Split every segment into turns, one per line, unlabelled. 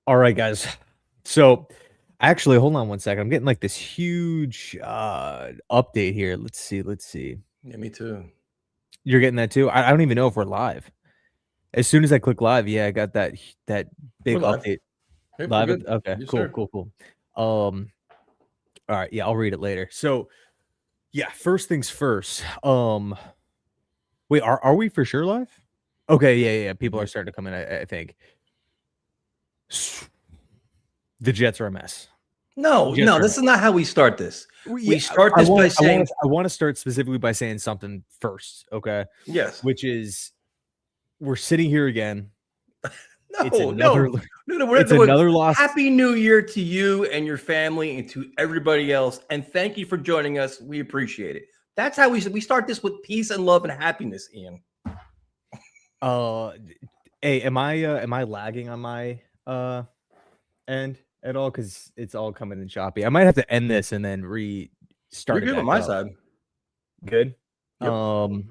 All right, guys. So, actually, hold on one second. I'm getting like this huge update here. Let's see.
Yeah, me too.
You're getting that too? I don't even know if we're live. As soon as I click live, yeah, I got that
We're
big
live.
update.
Yep, we're
Live?
good.
Okay,
Yes,
cool,
sir.
cool, cool. All right, yeah, I'll read it later. So, yeah, first things first. Wait, are we for sure live? Okay, yeah. People
Mhm.
are starting to come in, I think. The Jets are a mess.
No,
Jets
no,
are a
this
mess.
is not how we start this.
Yeah,
We start
I
this by
wanna I wanna
saying
I wanna start specifically by saying something first, okay?
yes.
Which is we're sitting here again. It's
No,
another
no, no, no.
it's another loss.
Happy New Year to you and your family and to everybody else. And thank you for joining us. We appreciate it. That's how we start this with peace and love and happiness, Ian.
Uh, hey, am I lagging on my end at all? Because it's all coming in choppy. I might have to end this and then
You're
restart it
good on
back
my
up.
side.
Good.
Yep.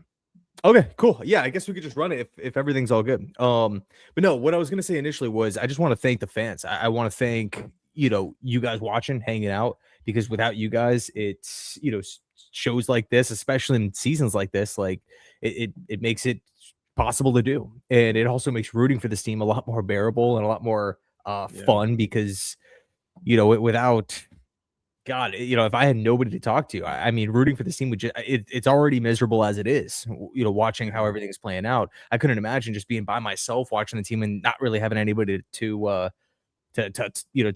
Okay, cool. Yeah, I guess we could just run it if everything's all good. But no, what I was gonna say initially was I just want to thank the fans. I want to thank you guys watching, hanging out, because without you guys, it's shows like this, especially in seasons like this, like it makes it possible to do, and it also makes rooting for this team a lot more bearable and a lot more
Yeah.
fun because without God, if I had nobody to talk to, I mean, rooting for this team would just it's already miserable as it is. Watching how
Mhm.
everything's playing out. I couldn't imagine just being by myself watching the team and not really having anybody to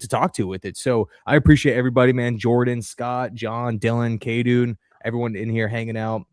talk to with it. So I appreciate everybody, man. Jordan, Scott, John, Dylan, Kadun, everyone in here hanging out.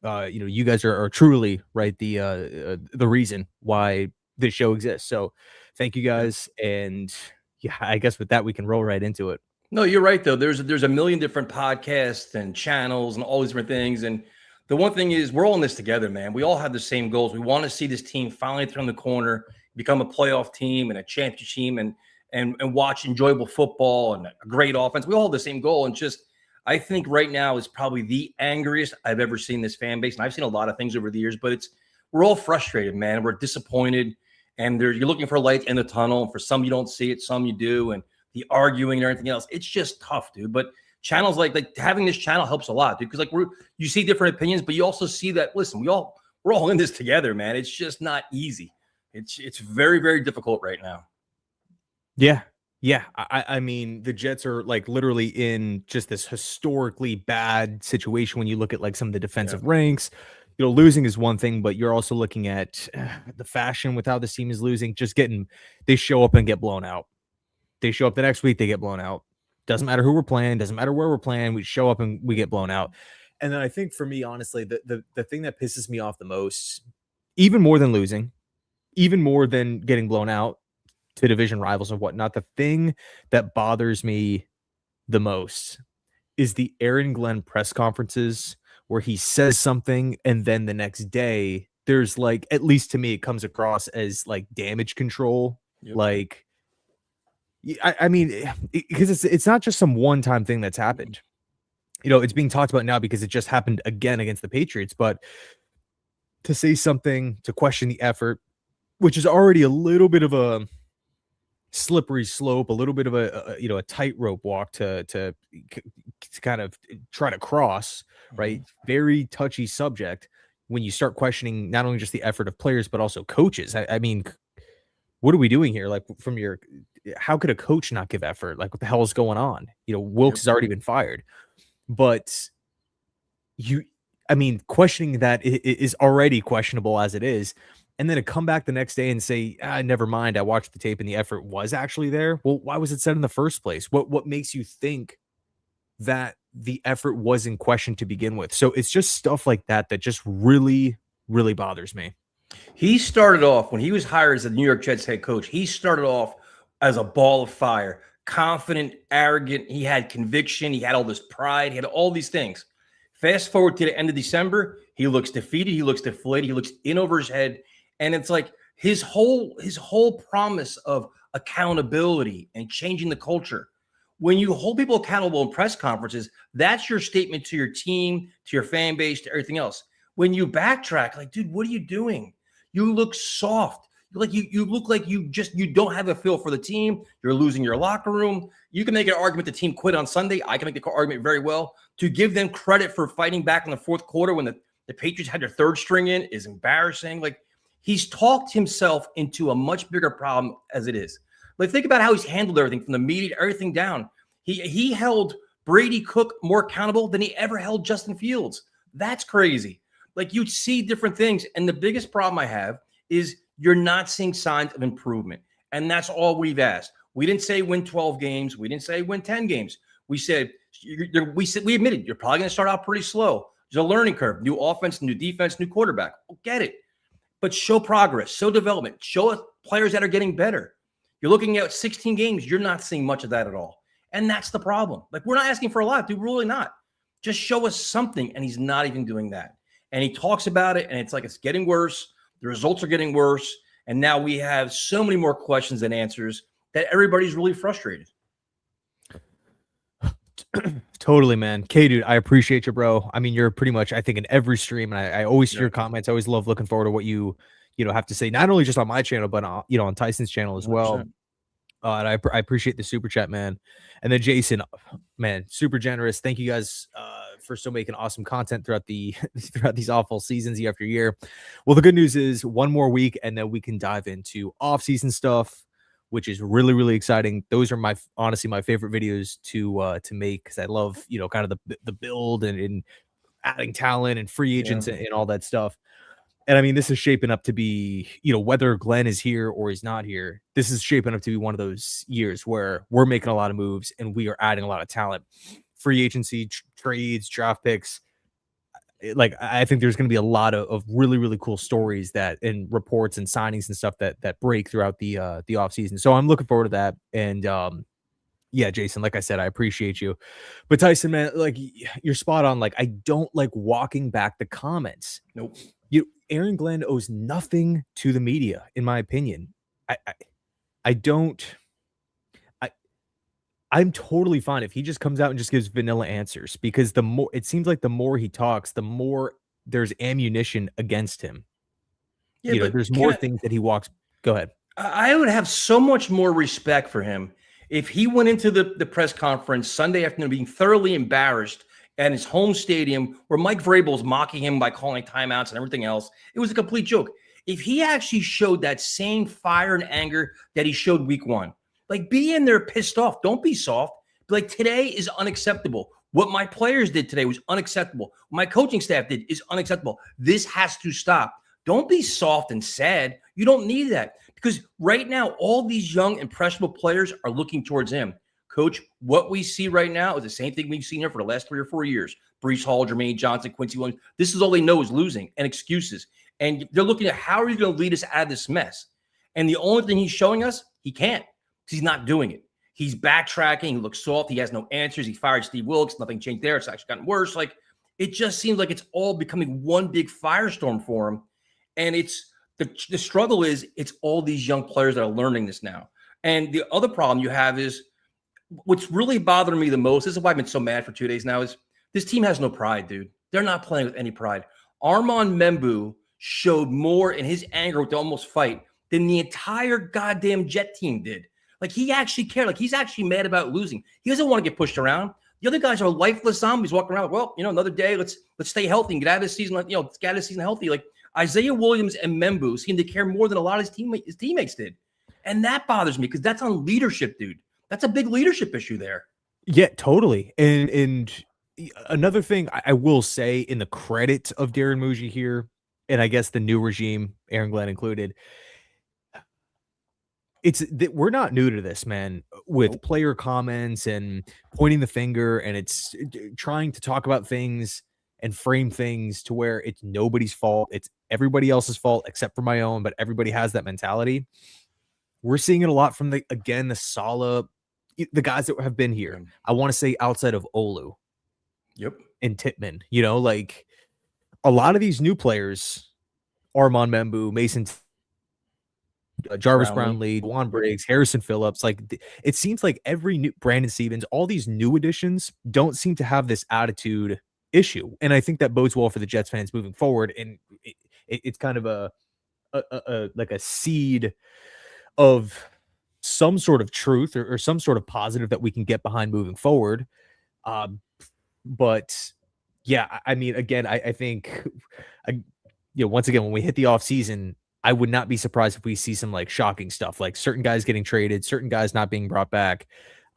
You guys are truly right the reason why this show exists. So thank you
Yeah.
guys, and yeah, I guess with that we can roll right into it.
No, you're right though. There's a million different podcasts and channels and all these different things. And the one thing is we're all in this together, man. We all have the same goals. We want to see this team finally turn the corner, become a playoff team and a championship team and watch enjoyable football and a great offense. We all have the same goal. And just I think right now is probably the angriest I've ever seen this fan base. And I've seen a lot of things over the years, but we're all frustrated, man. We're disappointed. And you're looking for a light in the tunnel. And for some you don't see it, some you do. And the arguing and everything else. It's just tough, dude. But channels like having this channel helps a lot, dude. Because you see different opinions, but you also see that. Listen, we're all in this together, man. It's just not easy. It's very very difficult right now.
Yeah. Yeah. I mean, the Jets are like literally in just this historically bad situation when you look at like some of the
Yeah.
defensive ranks. Losing is one thing, but you're also looking at the fashion with how this team is losing, they show up and get blown out. They show up the next week, they get blown out. Doesn't matter who we're playing, doesn't matter where we're playing, we show up and we get blown out. And then I think for me, honestly, the thing that pisses me off the most, even more than losing, even more than getting blown out to division rivals and whatnot, the thing that bothers me the most is the Aaron Glenn press conferences where he says something and then the next day there's like, at least to me, it comes across as like damage control.
Yep.
Like, I mean, because it's not just some one time thing that's happened. It's being talked about now because it just happened again against the Patriots. But to say something, to question the effort, which is already a little bit of a slippery slope, a little bit of a tightrope walk to kind of try to cross, right?
Mhm.
Very touchy subject when you start questioning not only just the effort of players but also coaches. I mean, what are we doing here? Like how could a coach not give effort? Like what the hell is going on? Wilkes
Yep.
has already been fired, but you, I mean, questioning that is already questionable as it is. And then to come back the next day and say, never mind, I watched the tape and the effort was actually there. Well, why was it said in the first place? What makes you think that the effort was in question to begin with? So it's just stuff like that that just really, really bothers me.
He started off when he was hired as the New York Jets head coach. He started off as a ball of fire, confident, arrogant. He had conviction. He had all this pride. He had all these things. Fast forward to the end of December, he looks defeated. He looks deflated. He looks in over his head, and it's like his whole promise of accountability and changing the culture. When you hold people accountable in press conferences, that's your statement to your team, to your fan base, to everything else. When you backtrack, like, dude, what are you doing? You look soft. Like you look like you don't have a feel for the team. You're losing your locker room. You can make an argument the team quit on Sunday. I can make the argument very well. To give them credit for fighting back in the fourth quarter when the Patriots had their third string in is embarrassing. Like, he's talked himself into a much bigger problem as it is. Like, think about how he's handled everything from the media, everything down. He held Brady Cook more accountable than he ever held Justin Fields. That's crazy. Like, you see different things. And the biggest problem I have is you're not seeing signs of improvement. And that's all we've asked. We didn't say win 12 games. We didn't say win 10 games. We said, we admitted you're probably going to start out pretty slow. There's a learning curve, new offense, new defense, new quarterback. We'll get it. But show progress, show development, show us players that are getting better. You're looking at 16 games. You're not seeing much of that at all. And that's the problem. Like, we're not asking for a lot, dude. We're really not. Just show us something. And he's not even doing that. And he talks about it, and it's like it's getting worse. The results are getting worse. And now we have so many more questions than answers that everybody's really frustrated.
Totally, man. K, dude, I appreciate you, bro. I mean, you're pretty much, I think, in every stream, and I always hear your comments. I always love looking forward to what you have to say, not only just on my channel, but on Tyson's channel as well.
100%.
And I appreciate the super chat, man. And then Jason, man, super generous. Thank you guys for still making awesome content throughout these awful seasons year after year. Well, the good news is one more week, and then we can dive into off-season stuff, which is really, really exciting. Those are honestly my favorite videos to make, because I love kind of the build and adding talent and free agents and all that stuff. And I mean, this is shaping up to be, whether Glenn is here or he's not here, this is shaping up to be one of those years where we're making a lot of moves and we are adding a lot of talent, free agency, trades, draft picks. Like, I think there's going to be a lot of really, really cool stories and reports and signings and stuff that break throughout the off season. So I'm looking forward to that. And yeah, Jason, like I said, I appreciate you. But Tyson, man, like, you're spot on. Like, I don't like walking back the comments.
Nope.
Aaron Glenn owes nothing to the media, in my opinion. I don't. I'm totally fine if he just comes out and just gives vanilla answers, because it seems like the more he talks, the more there's ammunition against him.
Yeah, but
there's more things that he walks. Go ahead.
I would have so much more respect for him if he went into the press conference Sunday afternoon being thoroughly embarrassed at his home stadium where Mike Vrabel's mocking him by calling timeouts and everything else. It was a complete joke. If he actually showed that same fire and anger that he showed week one, like, be in there pissed off. Don't be soft. Be like, today is unacceptable. What my players did today was unacceptable. What my coaching staff did is unacceptable. This has to stop. Don't be soft and sad. You don't need that, because right now, all these young, impressionable players are looking towards him. Coach, what we see right now is the same thing we've seen here for the last 3 or 4 years. Brees Hall, Jermaine Johnson, Quincy Williams. This is all they know is losing and excuses. And they're looking at, how are you going to lead us out of this mess? And the only thing he's showing us, he can't, because he's not doing it. He's backtracking. He looks soft. He has no answers. He fired Steve Wilkes. Nothing changed there. It's actually gotten worse. Like, it just seems like it's all becoming one big firestorm for him. And it's the struggle is it's all these young players that are learning this now. And the other problem you have is, what's really bothering me the most, this is why I've been so mad for 2 days now, is this team has no pride, dude. They're not playing with any pride. Armand Membu showed more in his anger with the almost fight than the entire goddamn Jet team did. Like, he actually cared. Like, he's actually mad about losing. He doesn't want to get pushed around. The other guys are lifeless zombies walking around. Like, well, another day. Let's stay healthy and get out of this season. Let's get out of this season healthy. Like, Isaiah Williams and Membu seem to care more than a lot of his teammates did, and that bothers me, because that's on leadership, dude. That's a big leadership issue there.
Yeah, totally. And another thing I will say, in the credit of Darren Muji here, and I guess the new regime, Aaron Glenn included, it's that we're not new to this, man, with player comments and pointing the finger, and it's trying to talk about things and frame things to where it's nobody's fault. It's everybody else's fault except for my own, but everybody has that mentality. We're seeing it a lot from the Saleh, the guys that have been here. I want to say outside of Olu.
Yep.
And Tittman, like, a lot of these new players, Armand Membu, Mason, Jarvis Brownlee, Juan Briggs, Harrison Phillips, like, it seems like every new Brandon Stevens, all these new additions don't seem to have this attitude issue. And I think that bodes well for the Jets fans moving forward. And it's kind of like a seed of some sort of truth or some sort of positive that we can get behind moving forward. Um, but yeah, I mean, again, I think, I, once again, when we hit the off season, I would not be surprised if we see some like shocking stuff, like certain guys getting traded, certain guys not being brought back.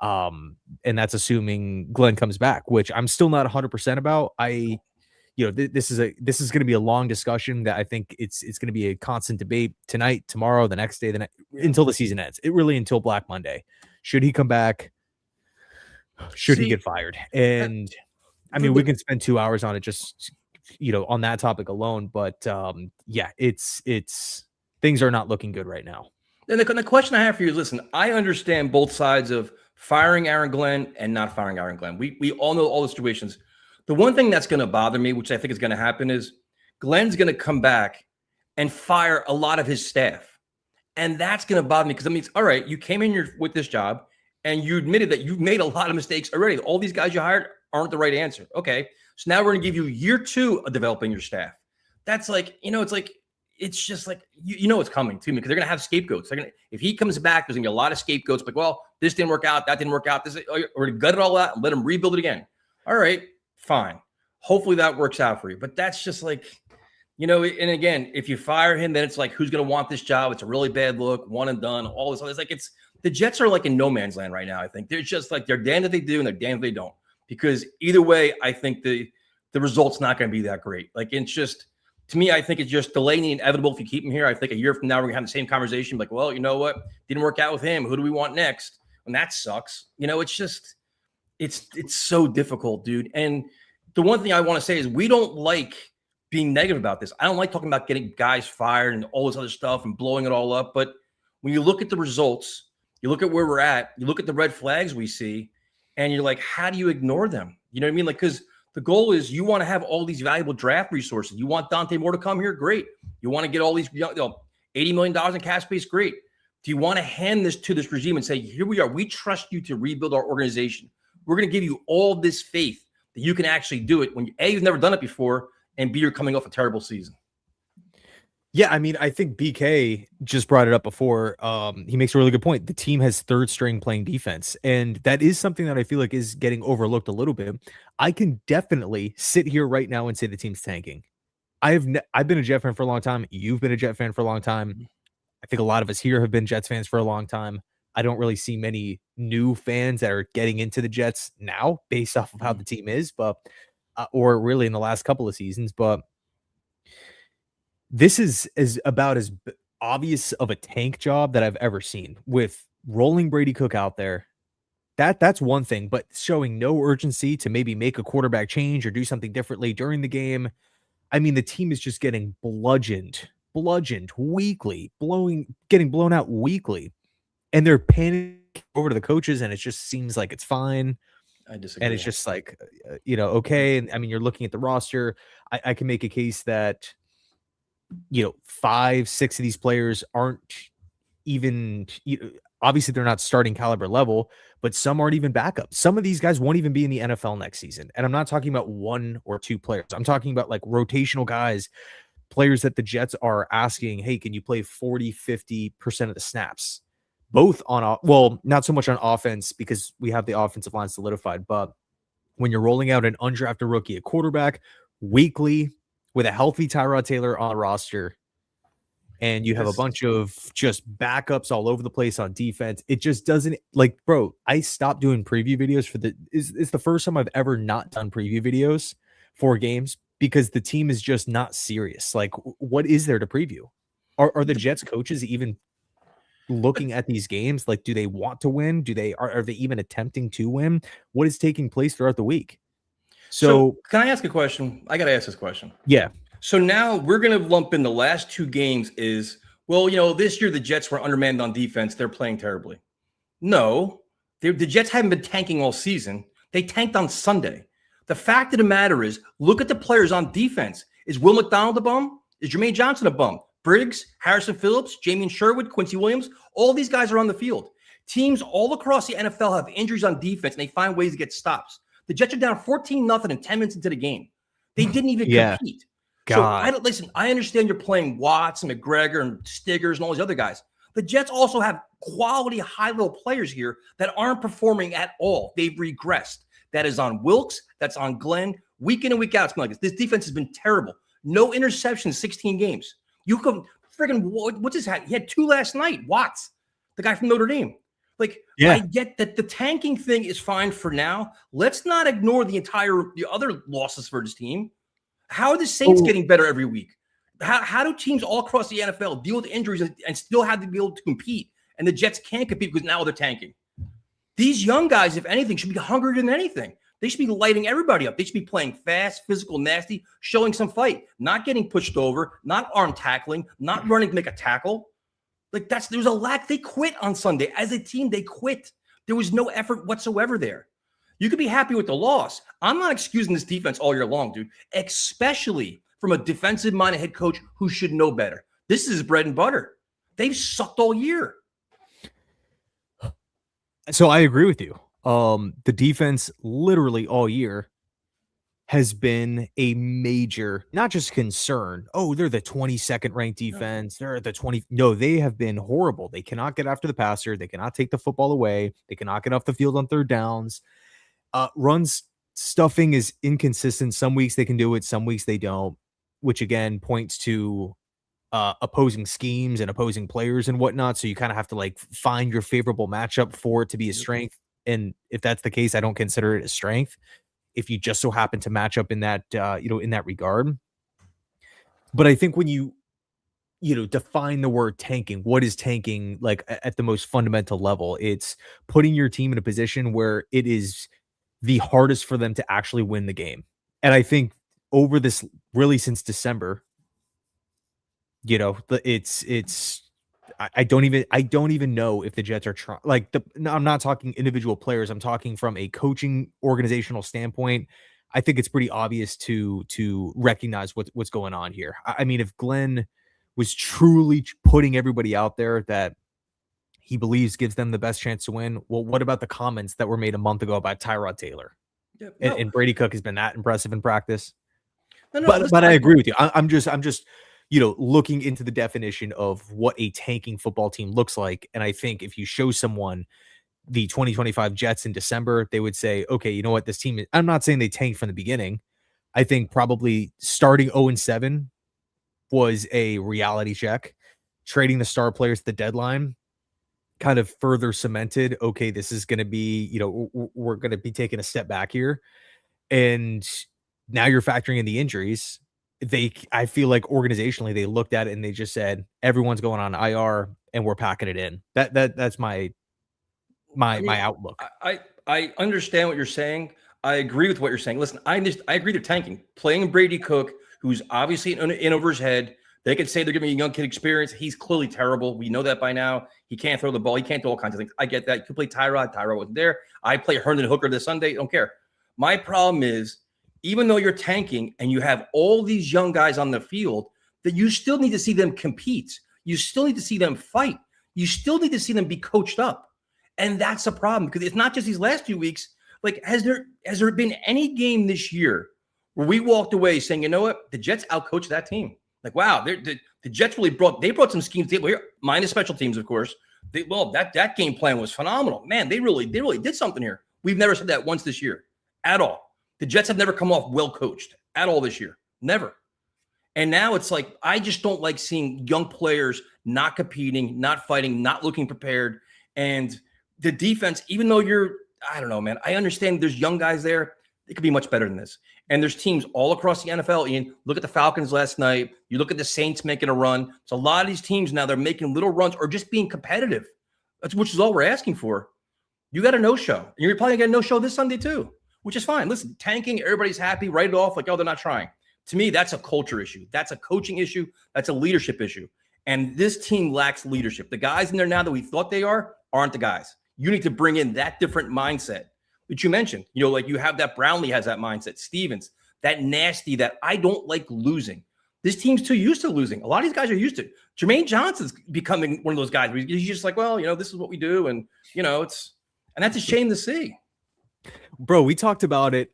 And that's assuming Glenn comes back, which I'm still not 100% about. This is going to be a long discussion that I think it's going to be a constant debate tonight, tomorrow, the next day, until the season ends. It really until Black Monday. Should he come back? Should he get fired? And I mean, we can spend 2 hours on it, just on that topic alone. But yeah, it's things are not looking good right now.
And the question I have for you is: listen, I understand both sides of firing Aaron Glenn and not firing Aaron Glenn. We all know all the situations. The one thing that's going to bother me, which I think is going to happen, is Glenn's going to come back and fire a lot of his staff. And that's going to bother me because it means, all right, you came in here with this job and you admitted that you've made a lot of mistakes already. All these guys you hired aren't the right answer. Okay. So now we're going to give you year 2 of developing your staff. That's like, it's just like, it's coming to me because they're going to have scapegoats. If he comes back, there's going to be a lot of scapegoats. Like, well, this didn't work out. That didn't work out. Or gut it all out and let him rebuild it again. All right. Fine. Hopefully that works out for you. But that's just like, and again, if you fire him, then it's like, who's going to want this job? It's a really bad look, one and done, all this. It's like, the Jets are like in no man's land right now. I think they're just like, they're damned if they do and they're damned if they don't, because either way, I think the result's not going to be that great. Like, it's just, to me, I think it's just delaying the inevitable. If you keep him here, I think a year from now, we're going to have the same conversation. Like, well, you know what? Didn't work out with him. Who do we want next? And that sucks. It's just, it's so difficult, dude. And the one thing I want to say is we don't like being negative about this. I don't like talking about getting guys fired and all this other stuff and blowing it all up. But when you look at the results, you look at where we're at, you look at the red flags we see, and you're like, how do you ignore them? You know what I mean? Like, because the goal is you want to have all these valuable draft resources. You want Dante Moore to come here? Great. You want to get all these $80 million in cap space? Great. Do you want to hand this to this regime and say, here we are. We trust you to rebuild our organization. We're going to give you all this faith that you can actually do it when you've never done it before, and B, you're coming off a terrible season.
Yeah, I mean, I think BK just brought it up before. He makes a really good point. The team has third string playing defense, and that is something that I feel like is getting overlooked a little bit. I can definitely sit here right now and say the team's tanking. I've been a Jet fan for a long time. You've been a Jet fan for a long time. I think a lot of us here have been Jets fans for a long time. I don't really see many new fans that are getting into the Jets now based off of how the team is, but or really in the last couple of seasons. But this is about as obvious of a tank job that I've ever seen, with rolling Brady Cook out there. That's one thing, but showing no urgency to maybe make a quarterback change or do something differently during the game. I mean, the team is just getting bludgeoned weekly, getting blown out weekly. And they're panicking over to the coaches, and it just seems like it's fine.
I disagree.
And it's just like, okay. And I mean, you're looking at the roster. I can make a case that, 5, 6 of these players aren't even, obviously they're not starting caliber level, but some aren't even backups. Some of these guys won't even be in the NFL next season. And I'm not talking about 1 or 2 players. I'm talking about like rotational guys, players that the Jets are asking, hey, can you play 40, 50% of the snaps? Both on, not so much on offense because we have the offensive line solidified, but when you're rolling out an undrafted rookie at quarterback weekly with a healthy Tyrod Taylor on the roster, and you have a bunch of just backups all over the place on defense, it just doesn't, like, bro, I stopped doing preview videos it's the first time I've ever not done preview videos for games because the team is just not serious. Like, what is there to preview? Are the Jets coaches even looking at these games? Like, do they want to win? Are they even attempting to win? What is taking place throughout the week? So
can I ask a question? I got to ask this question.
Yeah.
So now we're going to lump in the last 2 games is, well, this year the Jets were undermanned on defense. They're playing terribly. No, the Jets haven't been tanking all season. They tanked on Sunday. The fact of the matter is, look at the players on defense. Is Will McDonald a bum? Is Jermaine Johnson a bum? Briggs, Harrison Phillips, Jamie Sherwood, Quincy Williams, all these guys are on the field. Teams all across the NFL have injuries on defense, and they find ways to get stops. The Jets are down 14-0 and 10 minutes into the game. They didn't even compete. So I
God.
don't listen. I understand you're playing Watts and McGregor and Stiggers and all these other guys. The Jets also have quality high-level players here that aren't performing at all. They've regressed. That is on Wilkes. That's on Glenn. Week in and week out, it's been like this. This defense has been terrible. No interceptions, 16 games. You can friggin' what's his hat? He had 2 last night. Watts, the guy from Notre Dame. Like,
Yeah.
I get that the tanking thing is fine for now. Let's not ignore the other losses for this team. How are the Saints getting better every week? How do teams all across the NFL deal with injuries and still have to be able to compete? And the Jets can't compete because now they're tanking. These young guys, if anything, should be hungrier than anything. They should be lighting everybody up. They should be playing fast, physical, nasty, showing some fight, not getting pushed over, not arm tackling, not running to make a tackle. Like there's a lack. They quit on Sunday. As a team, they quit. There was no effort whatsoever there. You could be happy with the loss. I'm not excusing this defense all year long, dude, especially from a defensive-minded head coach who should know better. This is bread and butter. They've sucked all year.
So I agree with you. The defense literally all year has been a major, not just concern. Oh, they're the 22nd ranked defense. They're the 20. No, they have been horrible. They cannot get after the passer. They cannot take the football away. They cannot get off the field on third downs. Runs stuffing is inconsistent. Some weeks they can do it. Some weeks they don't, which again points to opposing schemes and opposing players and whatnot. So you kind of have to like find your favorable matchup for it to be a strength. And if that's the case, I don't consider it a strength if you just so happen to match up in that, in that regard. But I think when you define the word tanking, what is tanking like at the most fundamental level? It's putting your team in a position where it is the hardest for them to actually win the game. And I think over this really since December, I don't even know if the Jets are trying I'm not talking individual players. I'm talking from a coaching organizational standpoint. I think it's pretty obvious to recognize what's going on here. I mean, if Glenn was truly putting everybody out there that he believes gives them the best chance to win, well, what about the comments that were made a month ago about Tyrod Taylor?
Yeah,
And Brady Cook has been that impressive in practice.
listen,
But I agree with you. I'm just looking into the definition of what a tanking football team looks like. And I think if you show someone the 2025 Jets in December, they would say, okay, you know what, this team, I'm not saying they tanked from the beginning. I think probably starting 0-7 was a reality check. Trading the star players at the deadline kind of further cemented, okay, this is going to be, we're going to be taking a step back here. And now you're factoring in the injuries. I feel like organizationally they looked at it and they just said everyone's going on IR and we're packing it in. That's my outlook.
I understand what you're saying. I agree with what you're saying. Listen, I agree to tanking. Playing Brady Cook, who's obviously in over his head. They could say they're giving a young kid experience. He's clearly terrible. We know that by now. He can't throw the ball. He can't do all kinds of things. I get that. You could play Tyrod. Tyrod wasn't there. I play Herndon Hooker this Sunday. Don't care. My problem is, even though you're tanking and you have all these young guys on the field, that you still need to see them compete. You still need to see them fight. You still need to see them be coached up. And that's a problem because it's not just these last few weeks. Like, has there been any game this year where we walked away saying, you know what, the Jets outcoached that team? Like, wow, the Jets really brought some schemes here, minus special teams, of course. That game plan was phenomenal. Man, they really did something here. We've never said that once this year at all. The Jets have never come off well coached at all this year. Never. And now it's like, I just don't like seeing young players not competing, not fighting, not looking prepared. And the defense, even though I don't know, man, I understand there's young guys there. It could be much better than this. And there's teams all across the NFL. Ian, look at the Falcons last night. You look at the Saints making a run. So a lot of these teams now, they're making little runs or just being competitive, which is all we're asking for. You got a no-show. And you're probably going to no-show this Sunday too, which is fine. Listen, tanking, everybody's happy. Write it off like, oh, they're not trying. To me, that's a culture issue. That's a coaching issue. That's a leadership issue. And this team lacks leadership. The guys in there now that we thought they aren't the guys. You need to bring in that different mindset, which you mentioned. Like you have that Brownlee has that mindset. Stevens, that nasty, that I don't like losing. This team's too used to losing. A lot of these guys are used to it. Jermaine Johnson's becoming one of those guys where he's just like, well, this is what we do. And, and that's a shame to see.
Bro, we talked about it.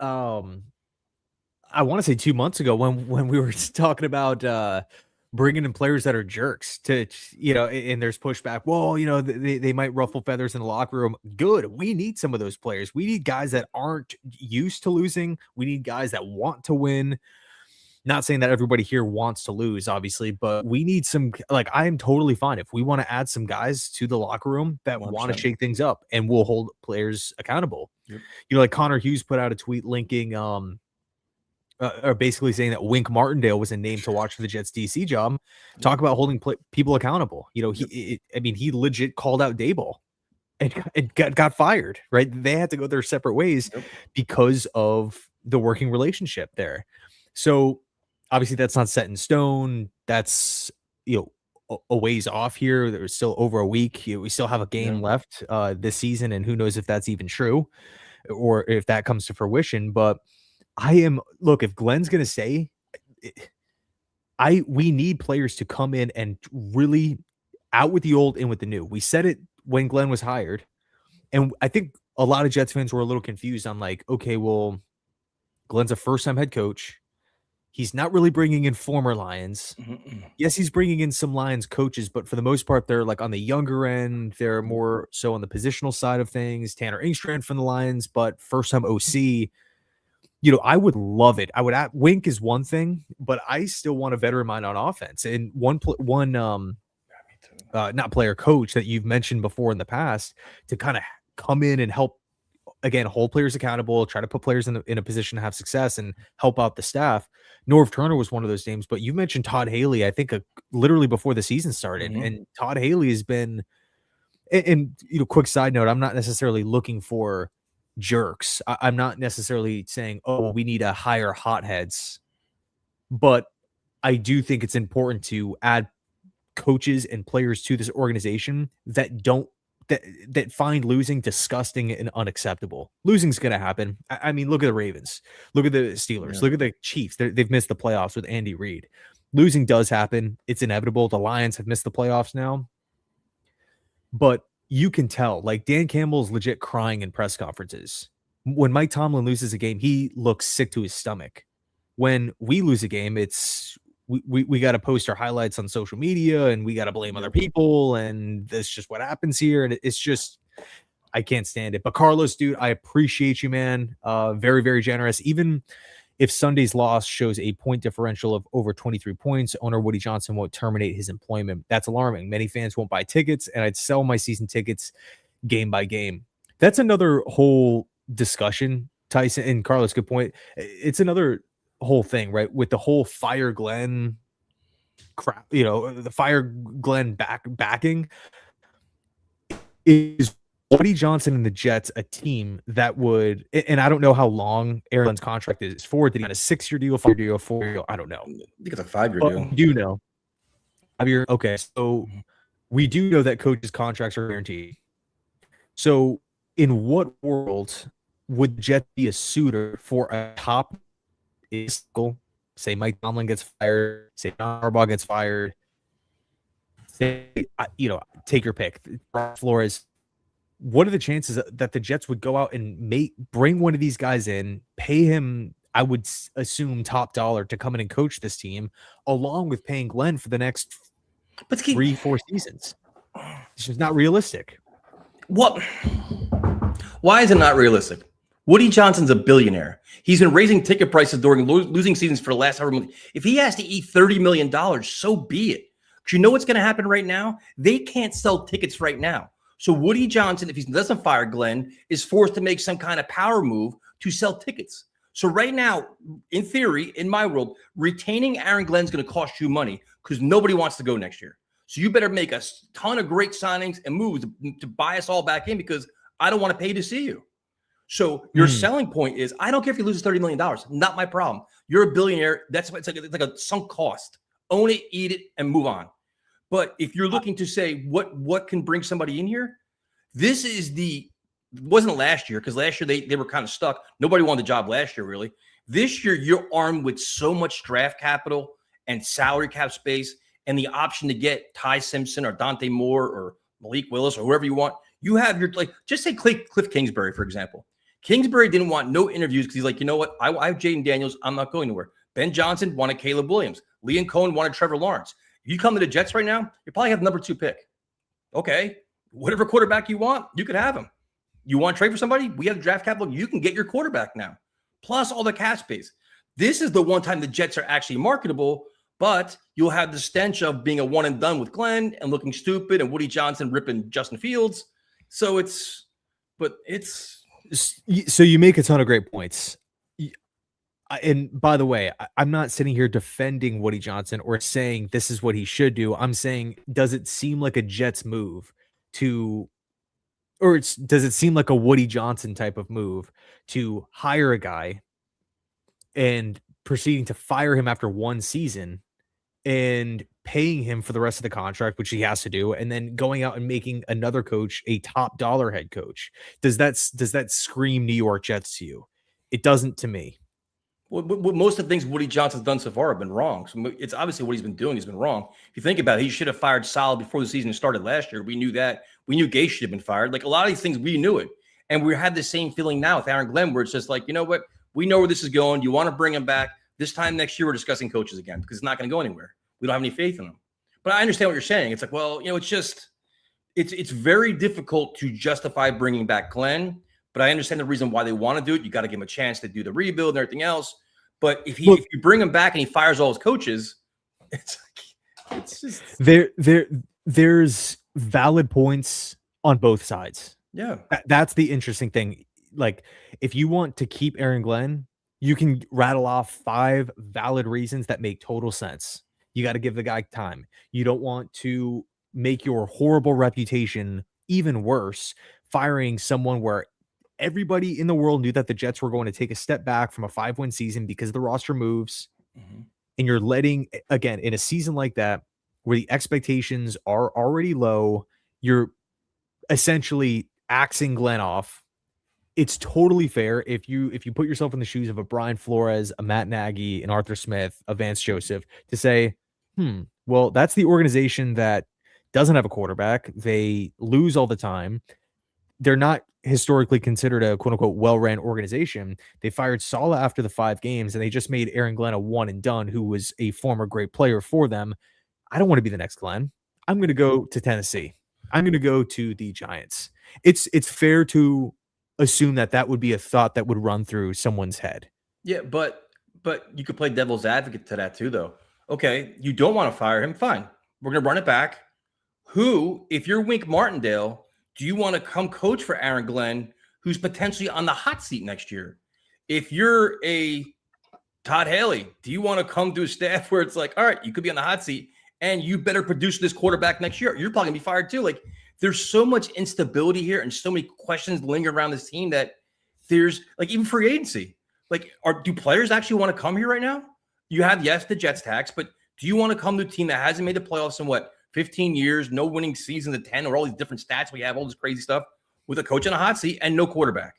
I want to say 2 months ago when we were talking about bringing in players that are jerks to, and there's pushback. Well, they might ruffle feathers in the locker room. Good. We need some of those players. We need guys that aren't used to losing. We need guys that want to win. Not saying that everybody here wants to lose, obviously, but we need some, like, I am totally fine if we want to add some guys to the locker room that want to
100%.
shake things up, and we'll hold players accountable.
Yep.
Like Connor Hughes put out a tweet linking, or basically saying that Wink Martindale was a name to watch for the Jets DC job. Talk about holding people accountable. He legit called out Daboll and got fired, right? They had to go their separate ways because of the working relationship there. So obviously that's not set in stone. That's, a ways off here. There's still over a week. We still have a game left this season, and who knows if that's even true or if that comes to fruition. But if Glenn's going to stay, we need players to come in and really out with the old, in with the new. We said it when Glenn was hired. And I think a lot of Jets fans were a little confused on like, okay, well, Glenn's a first-time head coach. He's not really bringing in former Lions. Yes, he's bringing in some Lions coaches, but for the most part, they're like on the younger end. They're more so on the positional side of things. Tanner Engstrand from the Lions, but first-time OC. I would love it. Wink is one thing, but I still want a veteran mind on offense. And not player coach that you've mentioned before in the past to kind of come in and help, again, hold players accountable, try to put players in a position to have success and help out the staff. Norv Turner was one of those names, but you mentioned Todd Haley, I think literally before the season started. And Todd Haley has been, and quick side note, I'm not necessarily looking for jerks. I'm not necessarily saying, oh, we need to hire hotheads, but I do think it's important to add coaches and players to this organization that find losing disgusting and unacceptable. Losing's going to happen. I mean, look at the Ravens, look at the Steelers, look at the Chiefs. They've missed the playoffs with Andy Reid. Losing does happen. It's inevitable. The Lions have missed the playoffs now, but you can tell, like, Dan Campbell's legit crying in press conferences. When Mike Tomlin loses a game, he looks sick to his stomach. When we lose a game, it's we got to post our highlights on social media and we got to blame other people. And that's just what happens here. And it's just, I can't stand it. But Carlos, dude, I appreciate you, man. Very, very generous. Even if Sunday's loss shows a point differential of over 23 points, owner Woody Johnson won't terminate his employment. That's alarming. Many fans won't buy tickets, and I'd sell my season tickets game by game. That's another whole discussion, Tyson and Carlos. Good point. It's another whole thing, right? With the whole fire Glenn crap, the fire Glenn backing is Woody Johnson and the Jets a team that would, and I don't know how long Aaron Glenn's contract is for. Did he have a 6-year deal, 4-year deal, 4-year deal? I don't know.
I think it's a 5-year deal.
We do know. 5-year. Okay. So we do know that coaches' contracts are guaranteed. So in what world would the Jets be a suitor for a top school? Say Mike Tomlin gets fired, say John Harbaugh gets fired, say, take your pick. Flores. What are the chances that the Jets would go out and bring one of these guys in, pay him, I would assume, top dollar to come in and coach this team, along with paying Glenn for the next 3-4 seasons? It's just not realistic.
What? Why is it not realistic? Woody Johnson's a billionaire. He's been raising ticket prices during losing seasons for the last however months. If he has to eat $30 million, so be it. Because you know what's going to happen right now? They can't sell tickets right now. So Woody Johnson, if he doesn't fire Glenn, is forced to make some kind of power move to sell tickets. So right now, in theory, in my world, retaining Aaron Glenn's going to cost you money because nobody wants to go next year. So you better make a ton of great signings and moves to buy us all back in because I don't want to pay to see you. So your selling point is, I don't care if you lose $30 million. Not my problem. You're a billionaire. It's like a sunk cost. Own it, eat it, and move on. But if you're looking to say what can bring somebody in here, this is wasn't last year, because last year they were kind of stuck. Nobody wanted the job last year, really. This year, you're armed with so much draft capital and salary cap space and the option to get Ty Simpson or Dante Moore or Malik Willis or whoever you want. You have just say Cliff Kingsbury, for example. Kingsbury didn't want no interviews because he's like, you know what? I have Jaden Daniels. I'm not going nowhere. Ben Johnson wanted Caleb Williams. Lee and Cohen wanted Trevor Lawrence. If you come to the Jets right now, you probably have the number 2 pick. Okay. Whatever quarterback you want, you could have him. You want to trade for somebody? We have the draft capital. You can get your quarterback now. Plus all the cap space. This is the one time the Jets are actually marketable, but you'll have the stench of being a one and done with Glenn and looking stupid and Woody Johnson ripping Justin Fields. So
so you make a ton of great points. And by the way, I'm not sitting here defending Woody Johnson or saying this is what he should do. I'm saying, does it seem like a Jets move does it seem like a Woody Johnson type of move to hire a guy and proceeding to fire him after one season and paying him for the rest of the contract, which he has to do, and then going out and making another coach a top dollar head coach? Does that scream New York Jets to you? It doesn't to me.
Well, most of the things Woody Johnson's done so far have been wrong. So it's obviously what he's been doing. He's been wrong. If you think about it, he should have fired Sal before the season started last year. We knew that. We knew Gay should have been fired. Like a lot of these things, we knew it. And we had the same feeling now with Aaron Glenn, where it's just like, you know what? We know where this is going. You want to bring him back. This time next year, we're discussing coaches again because it's not going to go anywhere. We don't have any faith in him. But I understand what you're saying. It's like, well, you know, it's very difficult to justify bringing back Glenn. But I understand the reason why they want to do it. You got to give him a chance to do the rebuild and everything else. But if you bring him back and he fires all his coaches, it's just
there's valid points on both sides.
Yeah,
that's the interesting thing. Like, if you want to keep Aaron Glenn, you can rattle off 5 valid reasons that make total sense. You got to give the guy time. You don't want to make your horrible reputation even worse, firing someone where everybody in the world knew that the Jets were going to take a step back from a 5-win season because of the roster moves. Mm-hmm. And you're letting, again, in a season like that, where the expectations are already low, you're essentially axing Glenn off. It's totally fair if you put yourself in the shoes of a Brian Flores, a Matt Nagy, an Arthur Smith, a Vance Joseph, to say, well, that's the organization that doesn't have a quarterback. They lose all the time. They're not historically considered a quote unquote well-ran organization. They fired Saleh after the 5 games, and they just made Aaron Glenn a one and done, who was a former great player for them. I don't want to be the next Glenn. I'm going to go to Tennessee. I'm going to go to the Giants. It's fair to assume that would be a thought that would run through someone's head.
Yeah, but you could play devil's advocate to that too, though. Okay, you don't want to fire him. Fine. We're going to run it back. Who, if you're Wink Martindale, do you want to come coach for Aaron Glenn, who's potentially on the hot seat next year? If you're a Todd Haley, do you want to come to a staff where it's like, all right, you could be on the hot seat and you better produce this quarterback next year? You're probably going to be fired too. Like, there's so much instability here and so many questions linger around this team that there's like even free agency. Like, do players actually want to come here right now? You have, yes, the Jets tax, but do you want to come to a team that hasn't made the playoffs in 15 years, no winning seasons at 10, or all these different stats we have, all this crazy stuff, with a coach on a hot seat and no quarterback,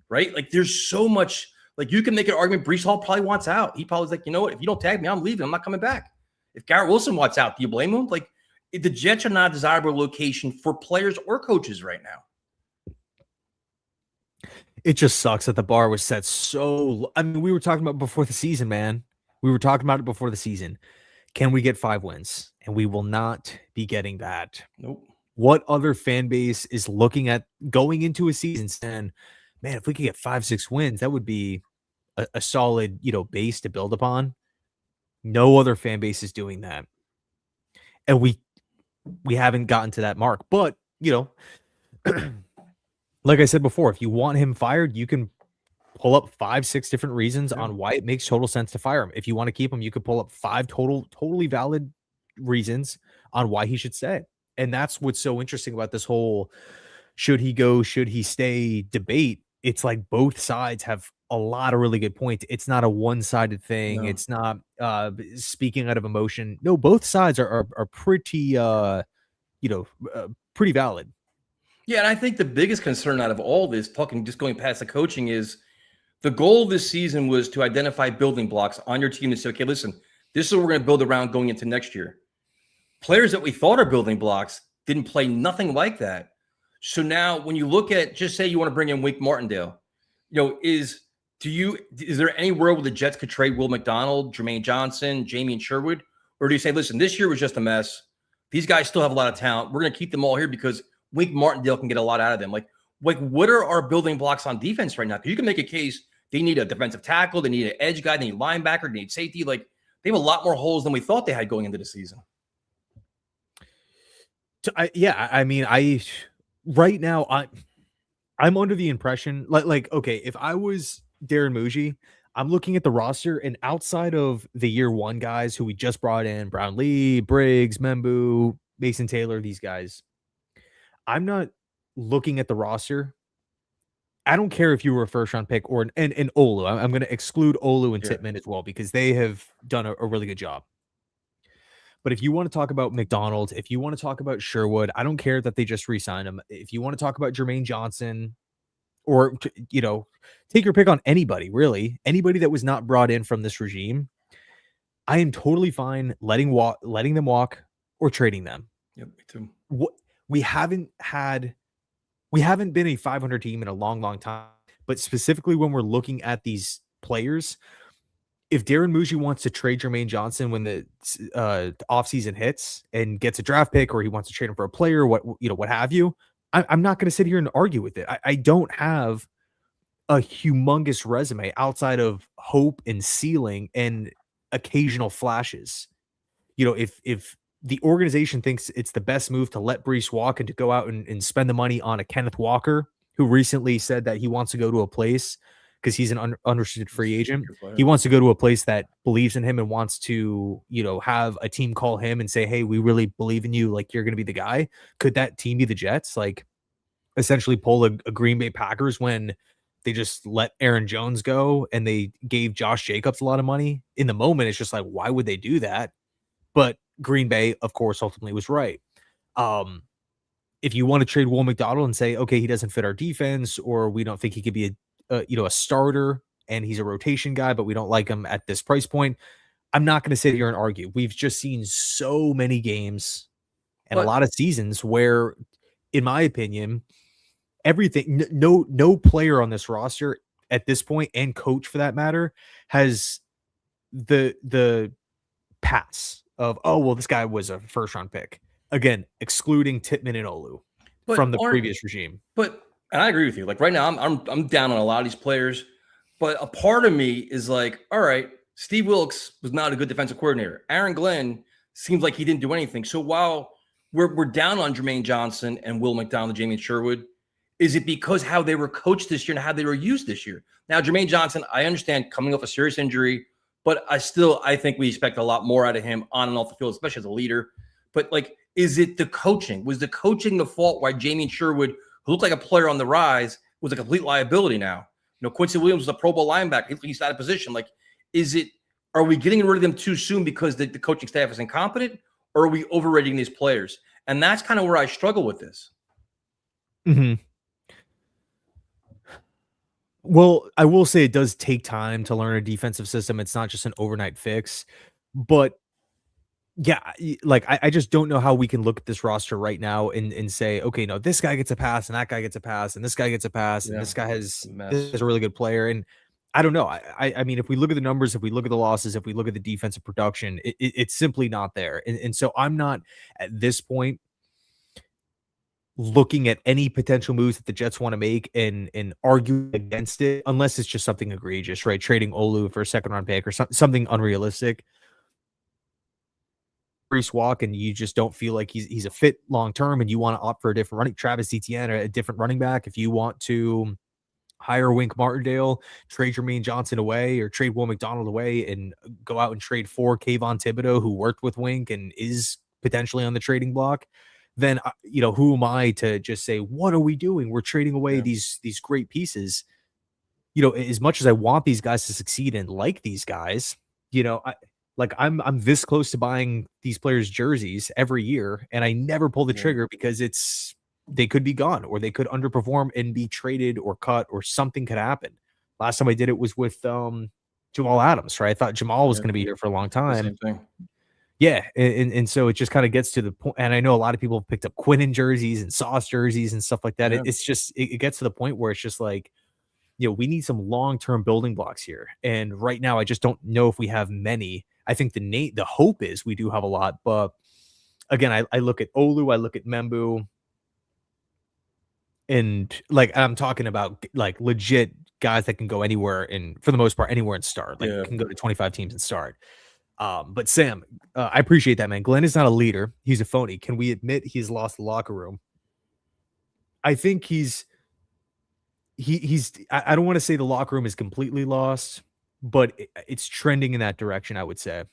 right? Like, there's so much. Like, you can make an argument. Breece Hall probably wants out. He probably was like, you know what? If you don't tag me, I'm leaving. I'm not coming back. If Garrett Wilson wants out, do you blame him? Like, the Jets are not a desirable location for players or coaches right now.
It just sucks that the bar was set so low. I mean, we were talking about before the season, man. We were talking about it before the season. Can we get 5 wins? And we will not be getting that.
Nope.
What other fan base is looking at going into a season saying, man, if we could get 5-6 wins, that would be a solid, base to build upon? No other fan base is doing that. And we haven't gotten to that mark. But, like I said before, if you want him fired, you can pull up 5-6 different reasons on why it makes total sense to fire him. If you want to keep him, you could pull up 5 totally valid reasons on why he should stay. And that's what's so interesting about this whole should he go, should he stay debate. It's like both sides have a lot of really good points. It's not a one-sided thing. No. It's not speaking out of emotion. No, both sides are pretty pretty valid.
Yeah, and I think the biggest concern out of all this, just going past the coaching, is the goal of this season was to identify building blocks on your team to say, okay, listen, this is what we're going to build around going into next year. Players that we thought are building blocks didn't play nothing like that. So now when you look at, just say you want to bring in Wink Martindale, is there any world where the Jets could trade Will McDonald, Jermaine Johnson, Jamie and Sherwood? Or do you say, listen, this year was just a mess. These guys still have a lot of talent. We're going to keep them all here because Wink Martindale can get a lot out of them. Like what are our building blocks on defense right now? Because you can make a case they need a defensive tackle, they need an edge guy, they need linebacker, they need safety. Like they have a lot more holes than we thought they had going into the season.
Right now I'm under the impression okay, if I was Darren Muji, I'm looking at the roster and outside of the year one guys who we just brought in, Brown Lee, Briggs, Membu, Mason Taylor, these guys, I'm not looking at the roster. I don't care if you were a first round pick or an Olu. I'm going to exclude Olu and Tippmann as well because they have done a really good job. But if you want to talk about McDonald, if you want to talk about Sherwood, I don't care that they just re-signed him. If you want to talk about Jermaine Johnson or, take your pick on anybody, really, anybody that was not brought in from this regime, I am totally fine letting them walk or trading them.
Yep, me too.
We haven't been a 500 team in a long, long time, but specifically when we're looking at these players, if Darren Muji wants to trade Jermaine Johnson when the offseason hits and gets a draft pick, or he wants to trade him for a player, what have you, I'm not going to sit here and argue with it. I don't have a humongous resume outside of hope and ceiling and occasional flashes. If the organization thinks it's the best move to let Breece walk and to go out and spend the money on a Kenneth Walker, who recently said that he wants to go to a place because he's an unrestricted free agent. He wants to go to a place that believes in him and wants to, have a team call him and say, hey, we really believe in you. Like, you're going to be the guy. Could that team be the Jets? Like, essentially pull a Green Bay Packers when they just let Aaron Jones go and they gave Josh Jacobs a lot of money. In the moment, it's just like, why would they do that? But Green Bay, of course, ultimately was right. If you want to trade Will McDonald and say, okay, he doesn't fit our defense, or we don't think he could be a starter and he's a rotation guy, but we don't like him at this price point, I'm not going to sit here and argue. We've just seen so many games and a lot of seasons where, in my opinion, everything, no player on this roster at this point, and coach for that matter, has the pass of, oh, well, this guy was a first round pick. Again, excluding Tippmann and Olu from the previous regime.
And I agree with you. Like right now, I'm down on a lot of these players, but a part of me is like, all right, Steve Wilkes was not a good defensive coordinator. Aaron Glenn seems like he didn't do anything. So while we're down on Jermaine Johnson and Will McDonald, Jamie Sherwood, is it because how they were coached this year and how they were used this year? Now, Jermaine Johnson, I understand coming off a serious injury, but I think we expect a lot more out of him on and off the field, especially as a leader. But like, is it the coaching? Was the coaching the fault why Jamie Sherwood, who looked like a player on the rise, was a complete liability now? Quincy Williams was a Pro Bowl linebacker. He's out of position. Like, are we getting rid of them too soon because the coaching staff is incompetent, or are we overrating these players? And that's kind of where I struggle with this.
Mm-hmm. Well, I will say it does take time to learn a defensive system. It's not just an overnight fix, but yeah, like I just don't know how we can look at this roster right now and say, okay, no, this guy gets a pass and that guy gets a pass and this guy gets a pass and this guy is a really good player. And I don't know. I mean, if we look at the numbers, if we look at the losses, if we look at the defensive production, it's simply not there. And so I'm not at this point looking at any potential moves that the Jets want to make and argue against it, unless it's just something egregious, right? Trading Olu for a second round pick or something unrealistic. Breece walk and you just don't feel like he's a fit long term and you want to opt for a different running Travis Etienne or a different running back. If you want to hire Wink Martindale, trade Jermaine Johnson away or trade Will McDonald away and go out and trade for Kayvon Thibodeau, who worked with Wink and is potentially on the trading block, then who am I to just say, what are we doing? We're trading away these great pieces. As much as I want these guys to succeed and like these guys, I'm this close to buying these players' jerseys every year, and I never pull the trigger because they could be gone or they could underperform and be traded or cut or something could happen. Last time I did it was with Jamal Adams, right? I thought Jamal was going to be here for a long time.
Same thing.
Yeah, and so it just kind of gets to the point, and I know a lot of people have picked up Quinnen jerseys and Sauce jerseys and stuff like that. It's just it gets to the point where it's just like, we need some long-term building blocks here. And right now, I just don't know if we have many. I think the hope is we do have a lot, but again, I look at Olu, I look at Membu, and like I'm talking about like legit guys that can go anywhere and for the most part anywhere and start, like
Yeah.
can go to 25 teams and start. But Sam, I appreciate that, man. Glenn is not a leader; he's a phony. Can we admit he's lost the locker room? I think he's. I don't want to say the locker room is completely lost, but it's trending in that direction. I would say.